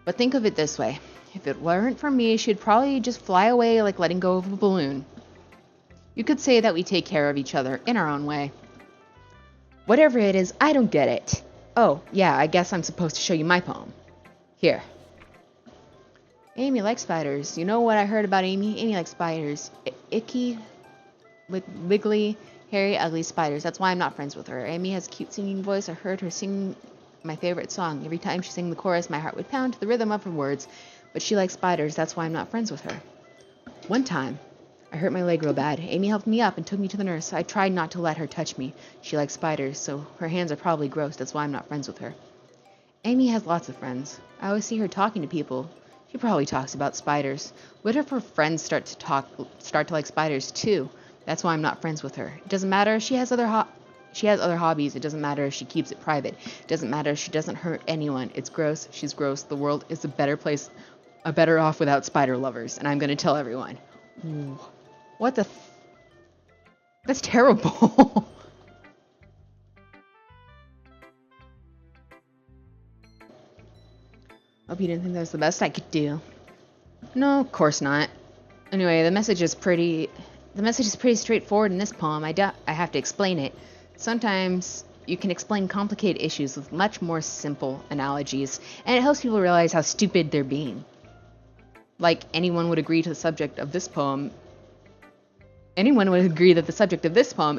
But think of it this way. If it weren't for me, she'd probably just fly away like letting go of a balloon. You could say that we take care of each other in our own way. Whatever it is, I don't get it. Oh, yeah, I guess I'm supposed to show you my poem. Here. Amy likes spiders. You know what I heard about Amy? Amy likes spiders. Icky, with wiggly, hairy, ugly spiders. That's why I'm not friends with her. Amy has a cute singing voice. I heard her sing my favorite song. Every time she sang the chorus, my heart would pound to the rhythm of her words. But she likes spiders. That's why I'm not friends with her. One time, I hurt my leg real bad. Amy helped me up and took me to the nurse. I tried not to let her touch me. She likes spiders, so her hands are probably gross. That's why I'm not friends with her. Amy has lots of friends. I always see her talking to people. She probably talks about spiders. What if her friends start to like spiders too? That's why I'm not friends with her. It doesn't matter if she has other hobbies. It doesn't matter if she keeps it private. It doesn't matter if she doesn't hurt anyone. It's gross. She's gross. The world is a better place, better off without spider lovers. And I'm going to tell everyone. Ooh. What the... That's terrible. Hope you didn't think that was the best I could do. No, of course not. Anyway, the message is pretty straightforward in this poem. I have to explain it. Sometimes you can explain complicated issues with much more simple analogies, and it helps people realize how stupid they're being. Like anyone would agree that the subject of this poem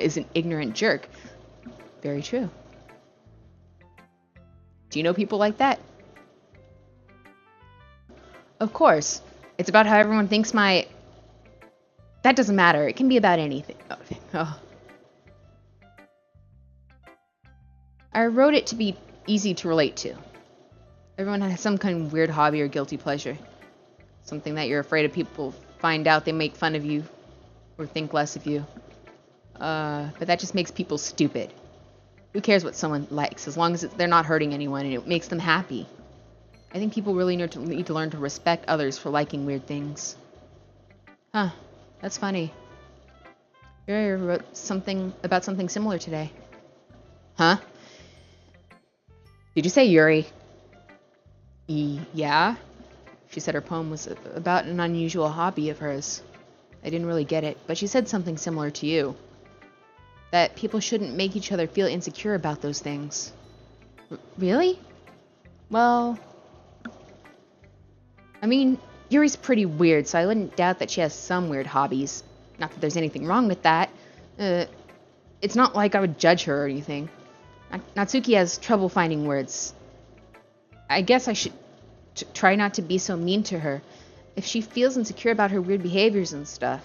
is an ignorant jerk. Very true. Do you know people like that? Of course. It's about how everyone thinks That doesn't matter. It can be about anything. Oh. I wrote it to be easy to relate to. Everyone has some kind of weird hobby or guilty pleasure. Something that you're afraid of people find out, they make fun of you or think less of you. But that just makes people stupid. Who cares what someone likes as long as they're not hurting anyone and it makes them happy? I think people really need to learn to respect others for liking weird things. Huh. That's funny. Yuri wrote something about something similar today. Huh? Did you say Yuri? Yeah? She said her poem was about an unusual hobby of hers. I didn't really get it, but she said something similar to you. That people shouldn't make each other feel insecure about those things. Really? Well... I mean, Yuri's pretty weird, so I wouldn't doubt that she has some weird hobbies. Not that there's anything wrong with that. It's not like I would judge her or anything. Natsuki has trouble finding words. I guess I should try not to be so mean to her. If she feels insecure about her weird behaviors and stuff.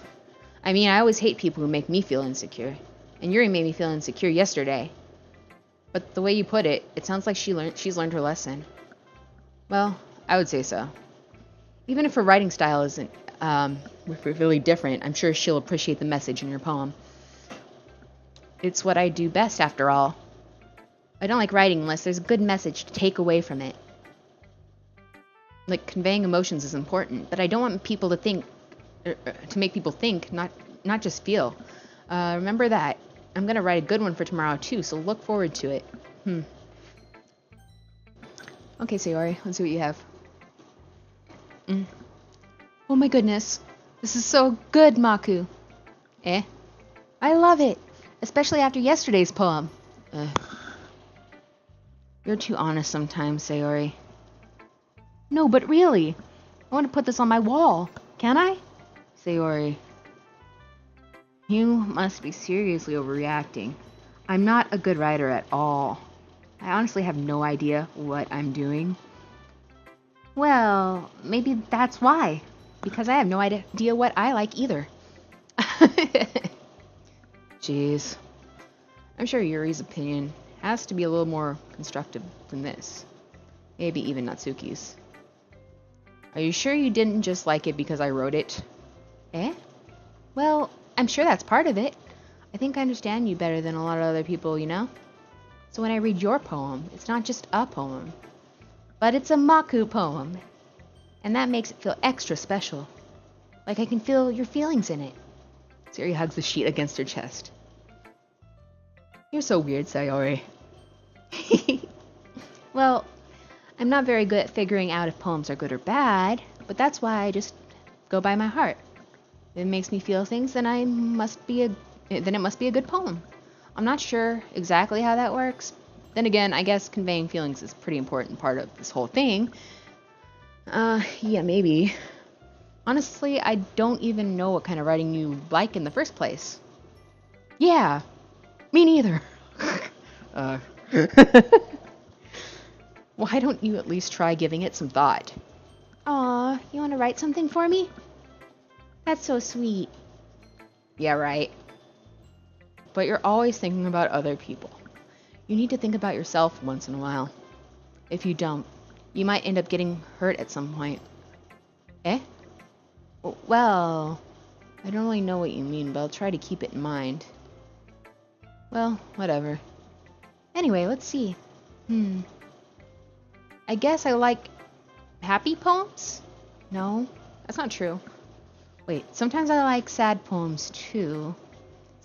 I mean, I always hate people who make me feel insecure. And Yuri made me feel insecure yesterday. But the way you put it, it sounds like she's learned her lesson. Well, I would say so. Even if her writing style isn't really different, I'm sure she'll appreciate the message in your poem. It's what I do best, after all. I don't like writing unless there's a good message to take away from it. Like, conveying emotions is important, but I don't want people to think, to make people think, not just feel. Remember that. I'm gonna write a good one for tomorrow too, so look forward to it. Okay, Sayori, let's see what you have. Oh my goodness. This is so good, Maku. I love it, especially after yesterday's poem. You're too honest sometimes, Sayori. No, but really, I want to put this on my wall. Can I? Sayori, you must be seriously overreacting. I'm not a good writer at all. I honestly have no idea what I'm doing. Well, maybe that's why. Because I have no idea what I like either. Jeez. I'm sure Yuri's opinion has to be a little more constructive than this. Maybe even Natsuki's. Are you sure you didn't just like it because I wrote it? Well, I'm sure that's part of it. I think I understand you better than a lot of other people, you know? So when I read your poem, it's not just a poem, but it's a Maku poem. And that makes it feel extra special. Like I can feel your feelings in it. Sayori hugs the sheet against her chest. You're so weird, Sayori. Well, I'm not very good at figuring out if poems are good or bad, but that's why I just go by my heart. If it makes me feel things, then it must be a good poem. I'm not sure exactly how that works. Then again, I guess conveying feelings is a pretty important part of this whole thing. Yeah, maybe. Honestly, I don't even know what kind of writing you like in the first place. Yeah, me neither. Why don't you at least try giving it some thought? Aw, you want to write something for me? That's so sweet. Yeah, right. But you're always thinking about other people. You need to think about yourself once in a while. If you don't, you might end up getting hurt at some point. Well, I don't really know what you mean, but I'll try to keep it in mind. Well, whatever. Anyway, let's see. I guess I like happy poems? No, that's not true. Wait, sometimes I like sad poems too.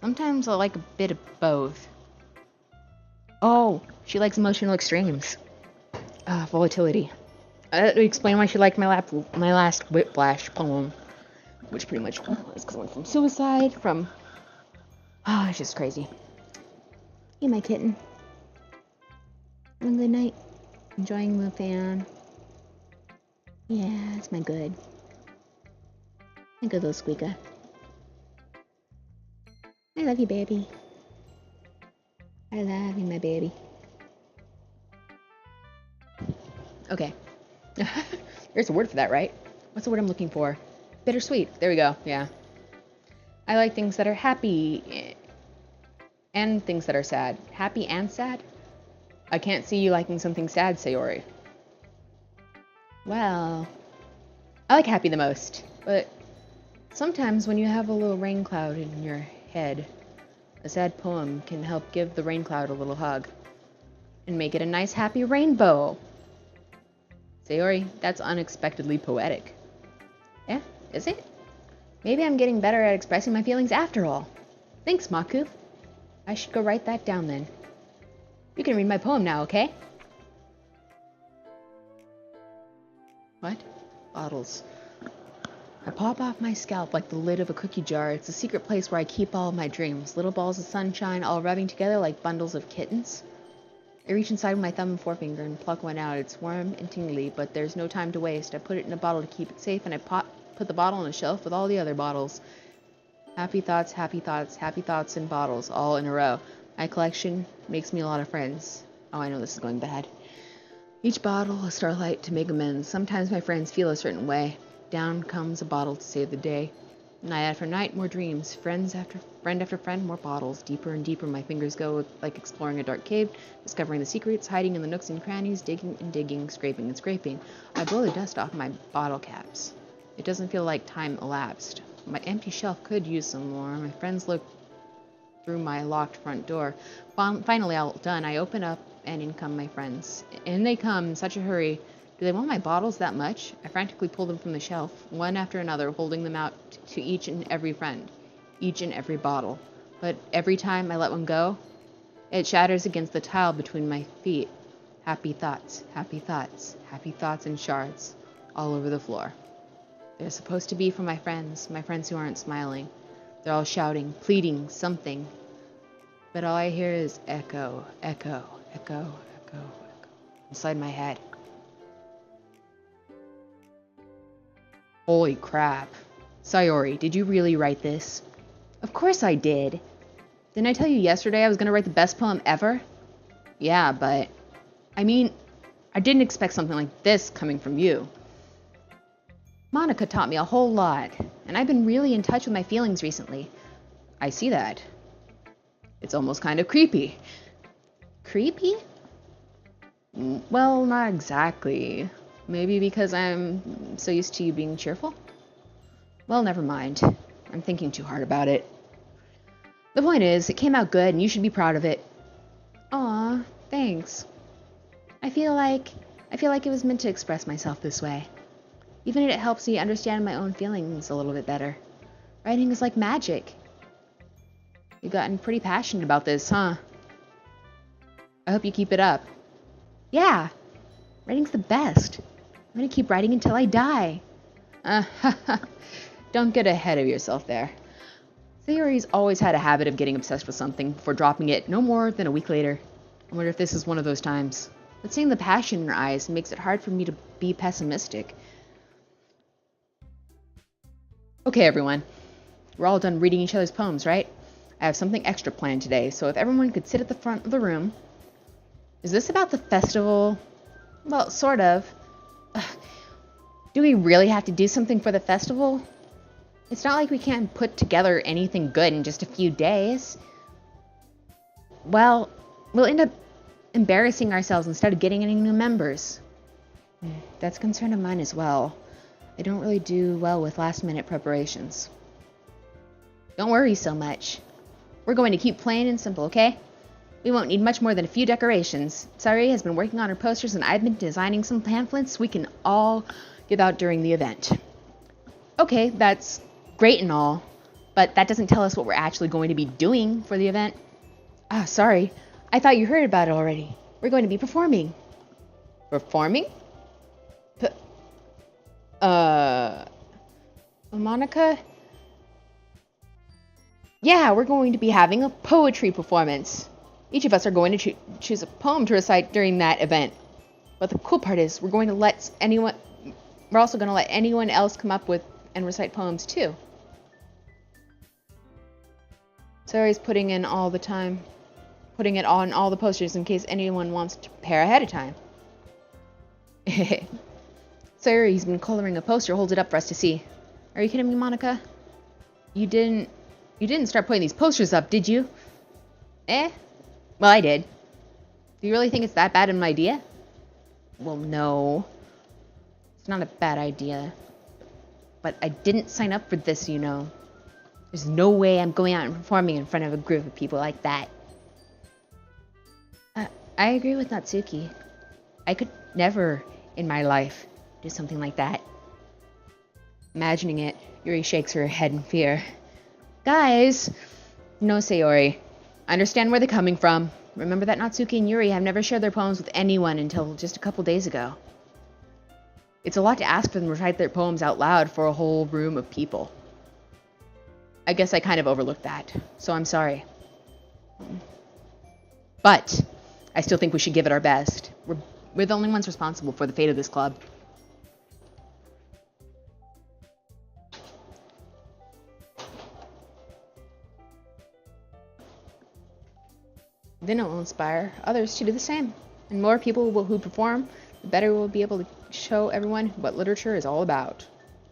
Sometimes I like a bit of both. Oh, she likes emotional extremes. Volatility. That would explain why she liked my last Whiplash poem. Which pretty much was because I went from suicide, it's just crazy. Hey, my kitten. Have a good night. Enjoying the fan. Yeah, it's my good. My good little squeaker. I love you, baby. I love you, my baby. Okay. There's a word for that, right? What's the word I'm looking for? Bittersweet. There we go. Yeah. I like things that are happy and things that are sad. Happy and sad? I can't see you liking something sad, Sayori. Well, I like happy the most, but sometimes when you have a little rain cloud in your head, a sad poem can help give the rain cloud a little hug and make it a nice happy rainbow. Sayori, that's unexpectedly poetic. Yeah, is it? Maybe I'm getting better at expressing my feelings after all. Thanks, Maku. I should go write that down then. You can read my poem now, okay? What? Bottles. I pop off my scalp like the lid of a cookie jar. It's a secret place where I keep all of my dreams. Little balls of sunshine all rubbing together like bundles of kittens. I reach inside with my thumb and forefinger and pluck one out. It's warm and tingly, but there's no time to waste. I put it in a bottle to keep it safe, and I put the bottle on a shelf with all the other bottles. Happy thoughts, happy thoughts, happy thoughts in bottles, all in a row. My collection makes me a lot of friends. Oh, I know this is going bad. Each bottle a starlight to make amends. Sometimes my friends feel a certain way. Down comes a bottle to save the day. Night after night, more dreams. Friend after friend, more bottles. Deeper and deeper my fingers go, like exploring a dark cave, discovering the secrets, hiding in the nooks and crannies, digging and digging, scraping and scraping. I blow the dust off my bottle caps. It doesn't feel like time elapsed. My empty shelf could use some more. My friends look through my locked front door. Finally all done, I open up and in come my friends. In they come in such a hurry. Do they want my bottles that much? I frantically pull them from the shelf, one after another, holding them out to each and every friend, each and every bottle. But every time I let one go, it shatters against the tile between my feet. Happy thoughts, happy thoughts, happy thoughts in shards all over the floor. They're supposed to be for my friends who aren't smiling. They're all shouting, pleading, something. But all I hear is echo, echo, echo, echo, echo inside my head. Holy crap. Sayori, did you really write this? Of course I did. Didn't I tell you yesterday I was going to write the best poem ever? Yeah, but... I mean, I didn't expect something like this coming from you. Monica taught me a whole lot, and I've been really in touch with my feelings recently. I see that. It's almost kind of creepy. Creepy? Well, not exactly. Maybe because I'm so used to you being cheerful? Well, never mind. I'm thinking too hard about it. The point is, it came out good and you should be proud of it. Aw, thanks. I feel like it was meant to express myself this way. Even if it helps me understand my own feelings a little bit better. Writing is like magic. You've gotten pretty passionate about this, huh? I hope you keep it up. Yeah, writing's the best. I'm gonna keep writing until I die. Don't get ahead of yourself there. Sayori's always had a habit of getting obsessed with something before dropping it no more than a week later. I wonder if this is one of those times. But seeing the passion in her eyes makes it hard for me to be pessimistic. Okay, everyone. We're all done reading each other's poems, right? I have something extra planned today, so if everyone could sit at the front of the room. Is this about the festival? Well, sort of. Do we really have to do something for the festival? It's not like we can't put together anything good in just a few days. Well, we'll end up embarrassing ourselves instead of getting any new members. That's a concern of mine as well. I don't really do well with last-minute preparations. Don't worry so much. We're going to keep plain and simple, okay? We won't need much more than a few decorations. Sayori has been working on her posters and I've been designing some pamphlets we can all give out during the event. Okay, that's great and all, but that doesn't tell us what we're actually going to be doing for the event. Ah, sorry. I thought you heard about it already. We're going to be performing. Performing? Monica? Yeah, we're going to be having a poetry performance. Each of us are going to choose a poem to recite during that event. But the cool part is, we're also going to let anyone else come up with and recite poems too. Sayori's putting it on all the posters in case anyone wants to prepare ahead of time. Sayori's been coloring a poster, holds it up for us to see. Are you kidding me, Monica? You didn't start putting these posters up, did you? Well, I did. Do you really think it's that bad of an idea? Well, no. It's not a bad idea. But I didn't sign up for this, you know. There's no way I'm going out and performing in front of a group of people like that. I agree with Natsuki. I could never in my life do something like that. Imagining it, Yuri shakes her head in fear. Guys! No, Sayori. I understand where they're coming from. Remember that Natsuki and Yuri have never shared their poems with anyone until just a couple days ago. It's a lot to ask for them to recite their poems out loud for a whole room of people. I guess I kind of overlooked that, so I'm sorry. But I still think we should give it our best. We're the only ones responsible for the fate of this club. Then it will inspire others to do the same. And more people who perform, the better we'll be able to show everyone what literature is all about.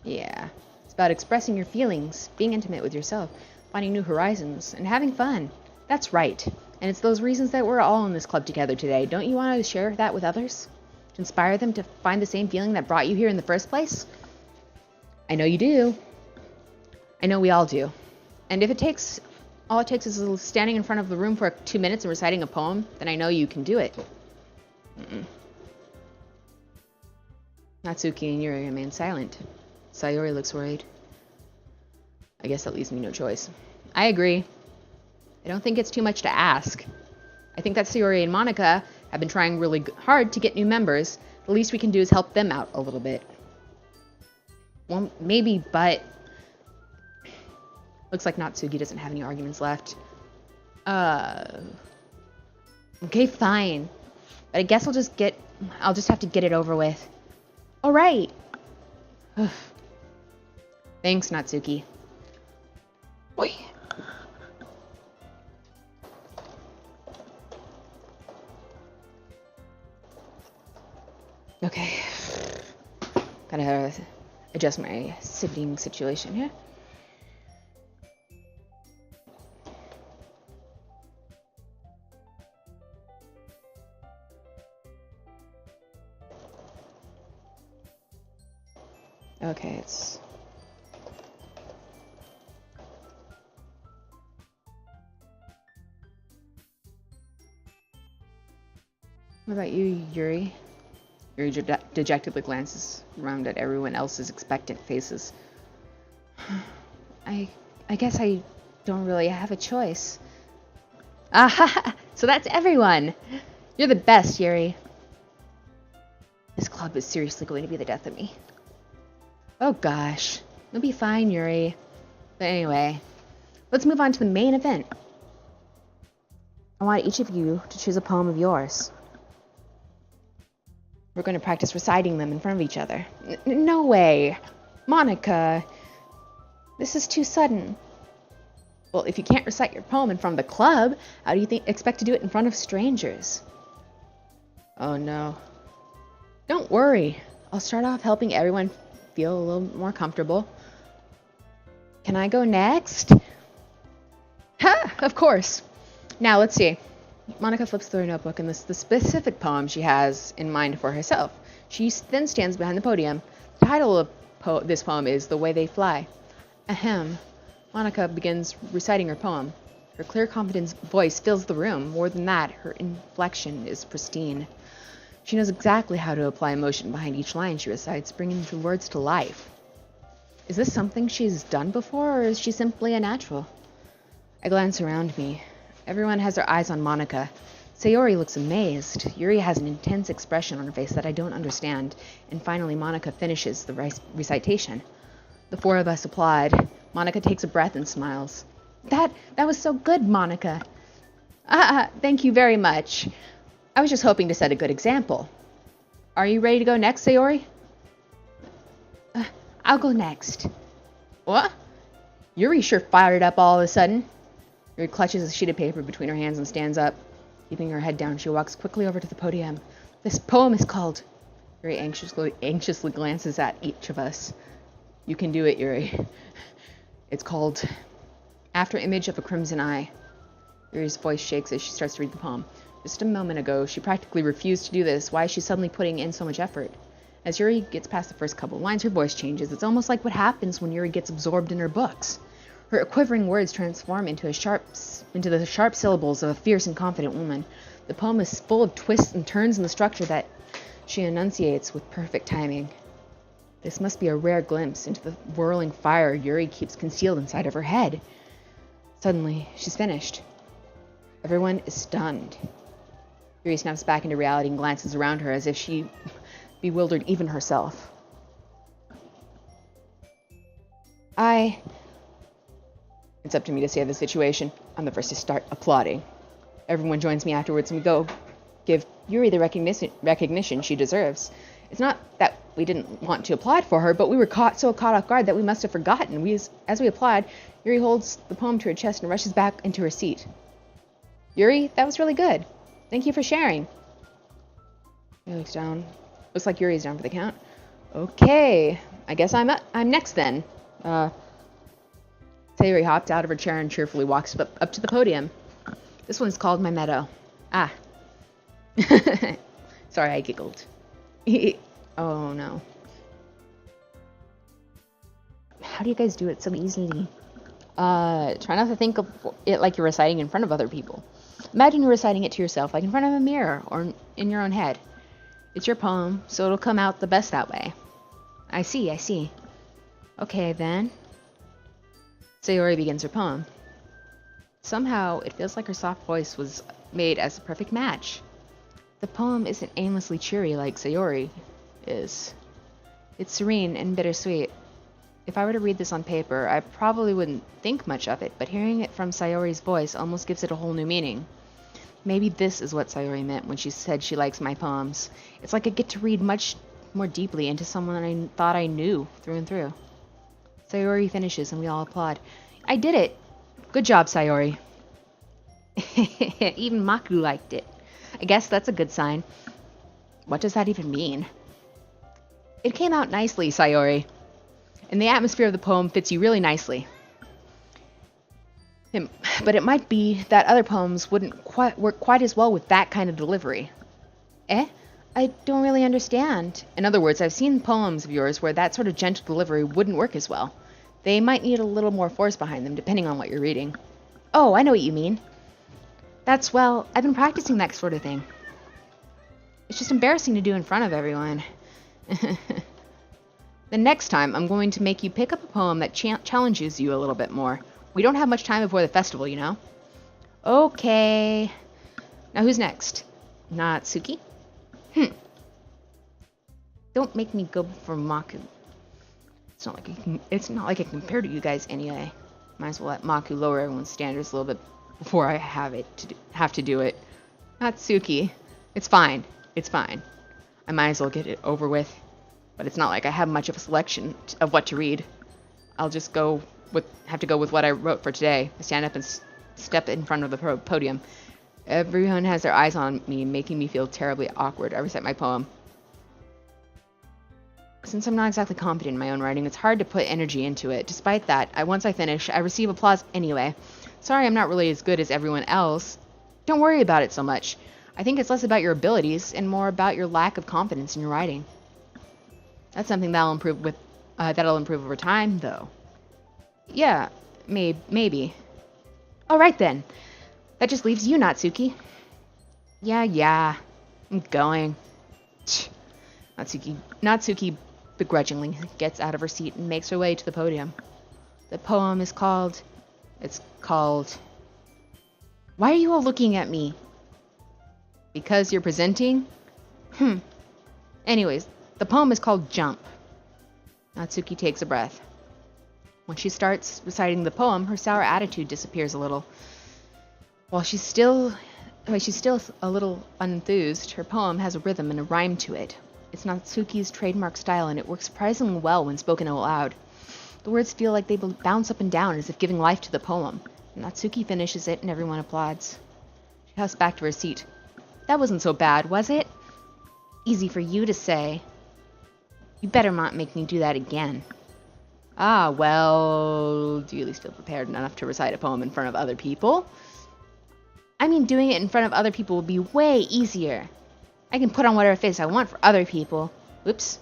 Yeah, it's about expressing your feelings, being intimate with yourself, finding new horizons, and having fun. That's right. And it's those reasons that we're all in this club together today. Don't you want to share that with others? To inspire them to find the same feeling that brought you here in the first place? I know you do. I know we all do. And if it takes all it takes is standing in front of the room for 2 minutes and reciting a poem, then I know you can do it. Natsuki and Yuri remain silent. Sayori looks worried. I guess that leaves me no choice. I agree. I don't think it's too much to ask. I think that Sayori and Monica have been trying really hard to get new members. The least we can do is help them out a little bit. Well, maybe, but... Looks like Natsuki doesn't have any arguments left. Okay, fine. But I guess I'll just have to get it over with. Alright. Thanks, Natsuki. Oi. Okay. Gotta adjust my sitting situation here. Okay, it's... What about you, Yuri? Yuri dejectedly glances around at everyone else's expectant faces. I guess I don't really have a choice. Ah, so that's everyone! You're the best, Yuri. This club is seriously going to be the death of me. Oh gosh. You'll be fine, Yuri. But anyway, let's move on to the main event. I want each of you to choose a poem of yours. We're going to practice reciting them in front of each other. No way. Monica. This is too sudden. Well, if you can't recite your poem in front of the club, how do you expect to do it in front of strangers? Oh no. Don't worry. I'll start off helping everyone feel a little more comfortable. Can I go next? Ha! Of course. Now, let's see. Monica flips through her notebook and lists the specific poem she has in mind for herself. She then stands behind the podium. The title of this poem is The Way They Fly. Ahem. Monica begins reciting her poem. Her clear, confident voice fills the room. More than that, her inflection is pristine. She knows exactly how to apply emotion behind each line she recites, bringing the words to life. Is this something she's done before, or is she simply a natural? I glance around me. Everyone has their eyes on Monica. Sayori looks amazed. Yuri has an intense expression on her face that I don't understand. And finally, Monica finishes the recitation. The four of us applaud. Monica takes a breath and smiles. That was so good, Monica. Thank you very much. I was just hoping to set a good example. Are you ready to go next, Sayori? I'll go next. What? Yuri sure fired up all of a sudden. Yuri clutches a sheet of paper between her hands and stands up. Keeping her head down, she walks quickly over to the podium. This poem is called... Yuri anxiously glances at each of us. You can do it, Yuri. It's called After Image of a Crimson Eye. Yuri's voice shakes as she starts to read the poem. Just a moment ago, she practically refused to do this. Why is she suddenly putting in so much effort? As Yuri gets past the first couple of lines, her voice changes. It's almost like what happens when Yuri gets absorbed in her books. Her quivering words transform into the sharp syllables of a fierce and confident woman. The poem is full of twists and turns in the structure that she enunciates with perfect timing. This must be a rare glimpse into the whirling fire Yuri keeps concealed inside of her head. Suddenly, she's finished. Everyone is stunned. Yuri snaps back into reality and glances around her as if she bewildered even herself. It's up to me to save the situation. I'm the first to start applauding. Everyone joins me afterwards and we go give Yuri the recognition she deserves. It's not that we didn't want to applaud for her, but we were so caught off guard that we must have forgotten. As we applaud, Yuri holds the poem to her chest and rushes back into her seat. Yuri, that was really good. Thank you for sharing. He looks down. Looks like Yuri's down for the count. Okay, I guess I'm next then. Sayori hopped out of her chair and cheerfully walks up to the podium. This one's called My Meadow. Ah. Sorry, I giggled. Oh no. How do you guys do it so easily? Try not to think of it like you're reciting in front of other people. Imagine you're reciting it to yourself, like in front of a mirror or in your own head. It's your poem, so it'll come out the best that way. I see. Okay, then. Sayori begins her poem. Somehow, it feels like her soft voice was made as a perfect match. The poem isn't aimlessly cheery like Sayori is. It's serene and bittersweet. If I were to read this on paper, I probably wouldn't think much of it, but hearing it from Sayori's voice almost gives it a whole new meaning. Maybe this is what Sayori meant when she said she likes my poems. It's like I get to read much more deeply into someone I thought I knew through and through. Sayori finishes and we all applaud. I did it! Good job, Sayori. Even Maku liked it. I guess that's a good sign. What does that even mean? It came out nicely, Sayori. And the atmosphere of the poem fits you really nicely. But it might be that other poems wouldn't work quite as well with that kind of delivery. Eh? I don't really understand. In other words, I've seen poems of yours where that sort of gentle delivery wouldn't work as well. They might need a little more force behind them, depending on what you're reading. Oh, I know what you mean. Well, I've been practicing that sort of thing. It's just embarrassing to do in front of everyone. The next time, I'm going to make you pick up a poem that challenges you a little bit more. We don't have much time before the festival, you know? Okay. Now who's next? Natsuki? Don't make me go for Maku. It's not like I can compare to you guys anyway. Might as well let Maku lower everyone's standards a little bit before I have to do it. Natsuki. It's fine. I might as well get it over with. But it's not like I have much of a selection of what to read. I'll just have to go with what I wrote for today. I stand up and step in front of the podium. Everyone has their eyes on me, making me feel terribly awkward. I recite my poem. Since I'm not exactly confident in my own writing, it's hard to put energy into it. Despite that, once I finish, I receive applause anyway. Sorry I'm not really as good as everyone else. Don't worry about it so much. I think it's less about your abilities and more about your lack of confidence in your writing. That's something that'll improve over time, though. Yeah, maybe. All right then. That just leaves you, Natsuki. Yeah. I'm going. Natsuki begrudgingly gets out of her seat and makes her way to the podium. The poem is called... Why are you all looking at me? Because you're presenting? Anyways, the poem is called Jump. Natsuki takes a breath. When she starts reciting the poem, her sour attitude disappears a little. While she's still a little unenthused, her poem has a rhythm and a rhyme to it. It's Natsuki's trademark style, and it works surprisingly well when spoken out loud. The words feel like they bounce up and down as if giving life to the poem. Natsuki finishes it, and everyone applauds. She huffs back to her seat. That wasn't so bad, was it? Easy for you to say. You better not make me do that again. Ah, well, do you at least feel prepared enough to recite a poem in front of other people? I mean, doing it in front of other people will be way easier. I can put on whatever face I want for other people. Whoops.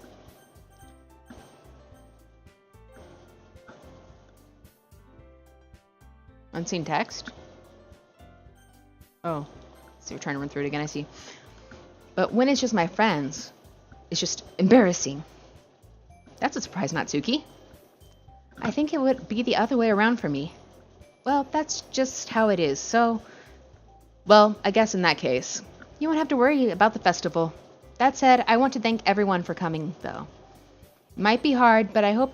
Unseen text? Oh, so you're trying to run through it again, I see. But when it's just my friends, it's just embarrassing. That's a surprise, Natsuki. I think it would be the other way around for me. Well, that's just how it is, so... Well, I guess in that case, you won't have to worry about the festival. That said, I want to thank everyone for coming, though. It might be hard, but I hope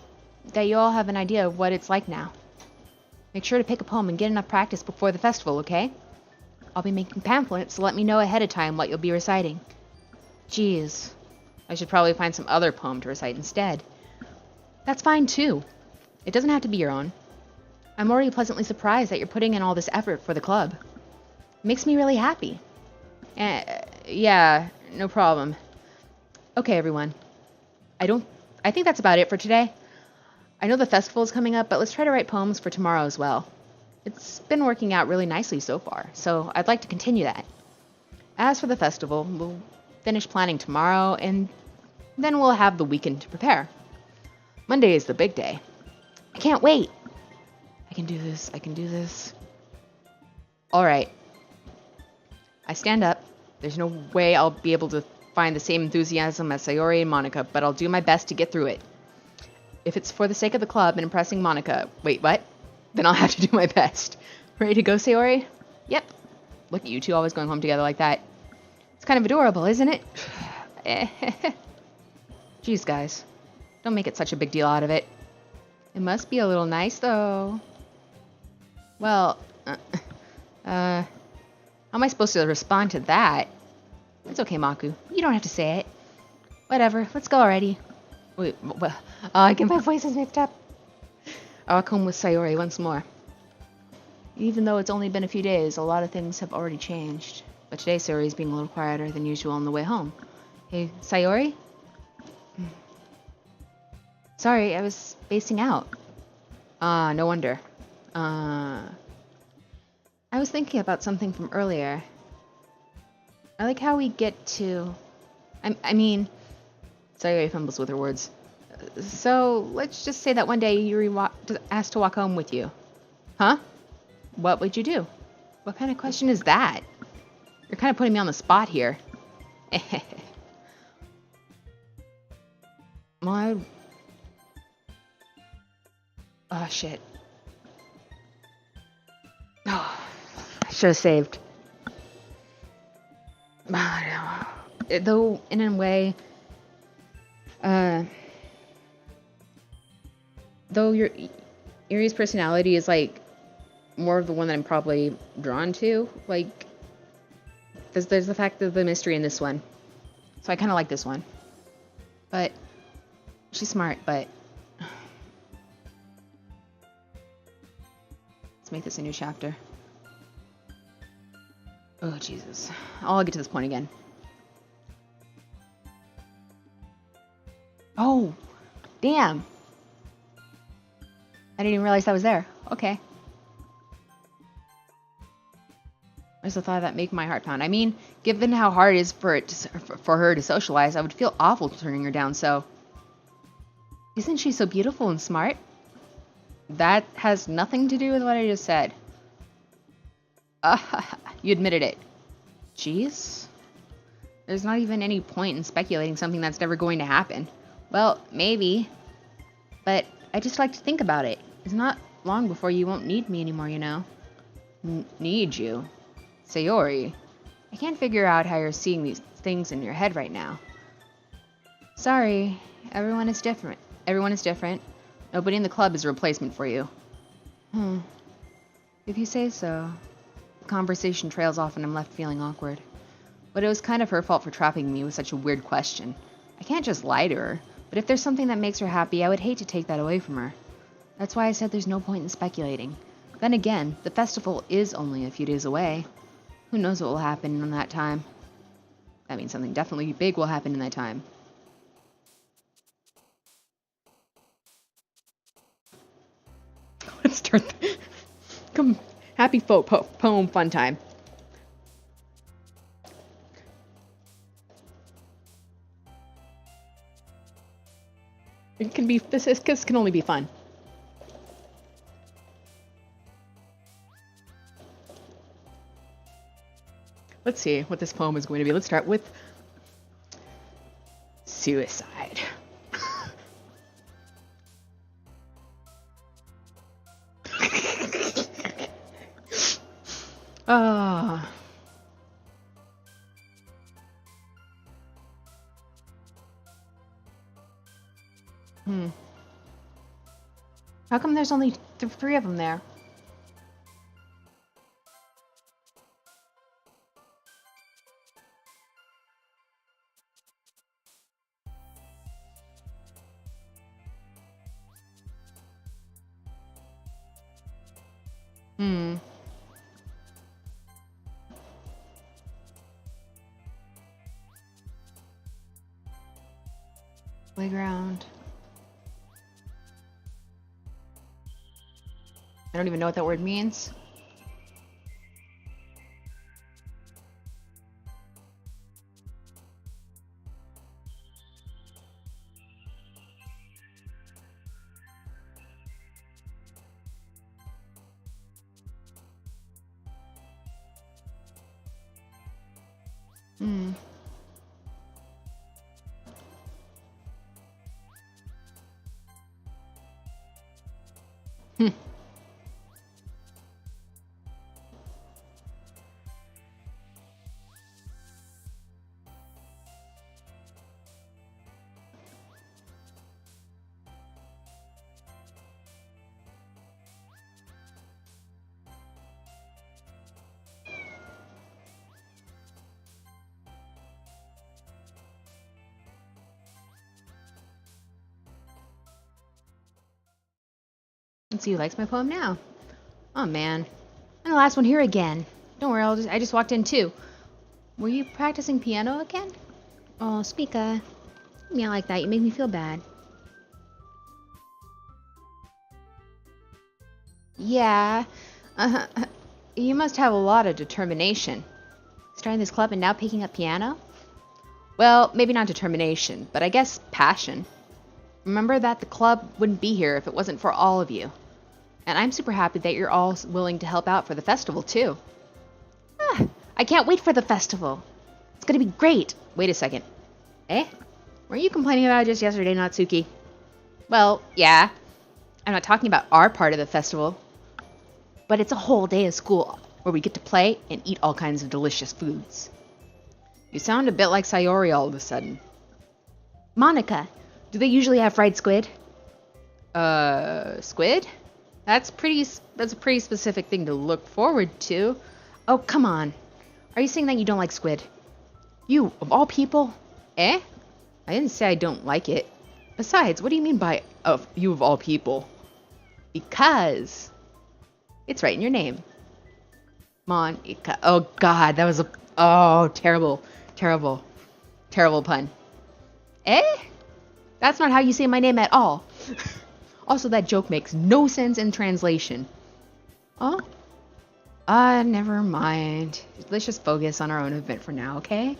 that you all have an idea of what it's like now. Make sure to pick a poem and get enough practice before the festival, okay? I'll be making pamphlets, so let me know ahead of time what you'll be reciting. Geez, I should probably find some other poem to recite instead. That's fine, too. It doesn't have to be your own. I'm already pleasantly surprised that you're putting in all this effort for the club. It makes me really happy. Yeah, no problem. Okay, everyone. I think that's about it for today. I know the festival is coming up, but let's try to write poems for tomorrow as well. It's been working out really nicely so far, so I'd like to continue that. As for the festival, we'll finish planning tomorrow, and then we'll have the weekend to prepare. Monday is the big day. I can't wait. can do this. I can do this. Alright. I stand up. There's no way I'll be able to find the same enthusiasm as Sayori and Monica, but I'll do my best to get through it. If it's for the sake of the club and impressing Monica... Wait, what? Then I'll have to do my best. Ready to go, Sayori? Yep. Look at you two always going home together like that. It's kind of adorable, isn't it? Jeez, guys. Don't make it such a big deal out of it. It must be a little nice, though. Well, how am I supposed to respond to that? It's okay, Maku. You don't have to say it. Whatever, let's go already. Wait, what? I get my voices mixed up. I'll come with Sayori once more. Even though it's only been a few days, a lot of things have already changed. But today, Sayori's being a little quieter than usual on the way home. Hey, Sayori? Sorry, I was spacing out. No wonder. I was thinking about something from earlier. I like how we get to... I mean... Sayori fumbles with her words. So, let's just say that one day Yuri asked to walk home with you. Huh? What would you do? What kind of question is that? You're kind of putting me on the spot here. Oh, shit. Oh, I should have saved. Though, in a way... though Yuri's personality is, like, more of the one that I'm probably drawn to, like, there's the fact of the mystery in this one. So I kind of like this one. But, she's smart, but... Let's make this a new chapter. Oh, Jesus. I'll get to this point again. Oh! Damn! I didn't even realize that was there. Okay. There's the thought of that make my heart pound. I mean, given how hard it is for her to socialize, I would feel awful turning her down, so... Isn't she so beautiful and smart? That has nothing to do with what I just said. You admitted it. Jeez. There's not even any point in speculating something that's never going to happen. Well, maybe. But I just like to think about it. It's not long before you won't need me anymore, you know. Need you? Sayori, I can't figure out how you're seeing these things in your head right now. Sorry, everyone is different. Everyone is different. Nobody in the club is a replacement for you. If you say so. The conversation trails off and I'm left feeling awkward. But it was kind of her fault for trapping me with such a weird question. I can't just lie to her, but if there's something that makes her happy, I would hate to take that away from her. That's why I said there's no point in speculating. Then again, the festival is only a few days away. Who knows what will happen in that time? That means something definitely big will happen in that time. Let's start. Come, happy poem fun time. It can be. This can only be fun. Let's see what this poem is going to be. Let's start with suicide. Ah. How come there's only three of them there? Playground. I don't even know what that word means. Hmm. Hmm. Let's see who likes my poem now. Oh man. And the last one here again. Don't worry, I just walked in too. Were you practicing piano again? Oh, Speaka. Yeah, like that. You make me feel bad. Yeah. Uh, you must have a lot of determination. Starting this club and now picking up piano? Well, maybe not determination, but I guess passion. Remember that the club wouldn't be here if it wasn't for all of you. And I'm super happy that you're all willing to help out for the festival, too. Ah, I can't wait for the festival. It's gonna be great. Wait a second. Eh? Weren't you complaining about it just yesterday, Natsuki? Well, yeah. I'm not talking about our part of the festival. But it's a whole day of school where we get to play and eat all kinds of delicious foods. You sound a bit like Sayori all of a sudden. Monica, do they usually have fried squid? Squid? That's a pretty specific thing to look forward to. Oh, come on. Are you saying that you don't like squid? You, of all people? Eh? I didn't say I don't like it. Besides, what do you mean by you of all people? Because it's right in your name. Monica. Oh god, that was terrible pun. Eh? That's not how you say my name at all. Also, that joke makes no sense in translation. Oh? Never mind. Let's just focus on our own event for now, okay?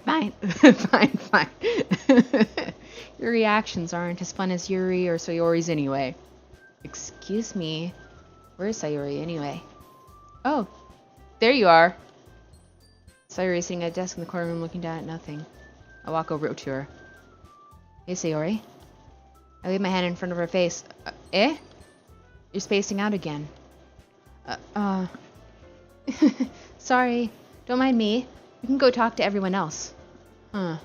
Fine. Fine. Your reactions aren't as fun as Yuri or Sayori's anyway. Excuse me. Where's Sayori anyway? Oh, there you are. Sayori is sitting at a desk in the corner room looking down at nothing. I walk over to her. Hey, Sayori. I leave my hand in front of her face. Eh? You're spacing out again. Sorry. Don't mind me. You can go talk to everyone else. Huh.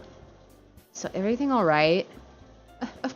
So everything alright? Of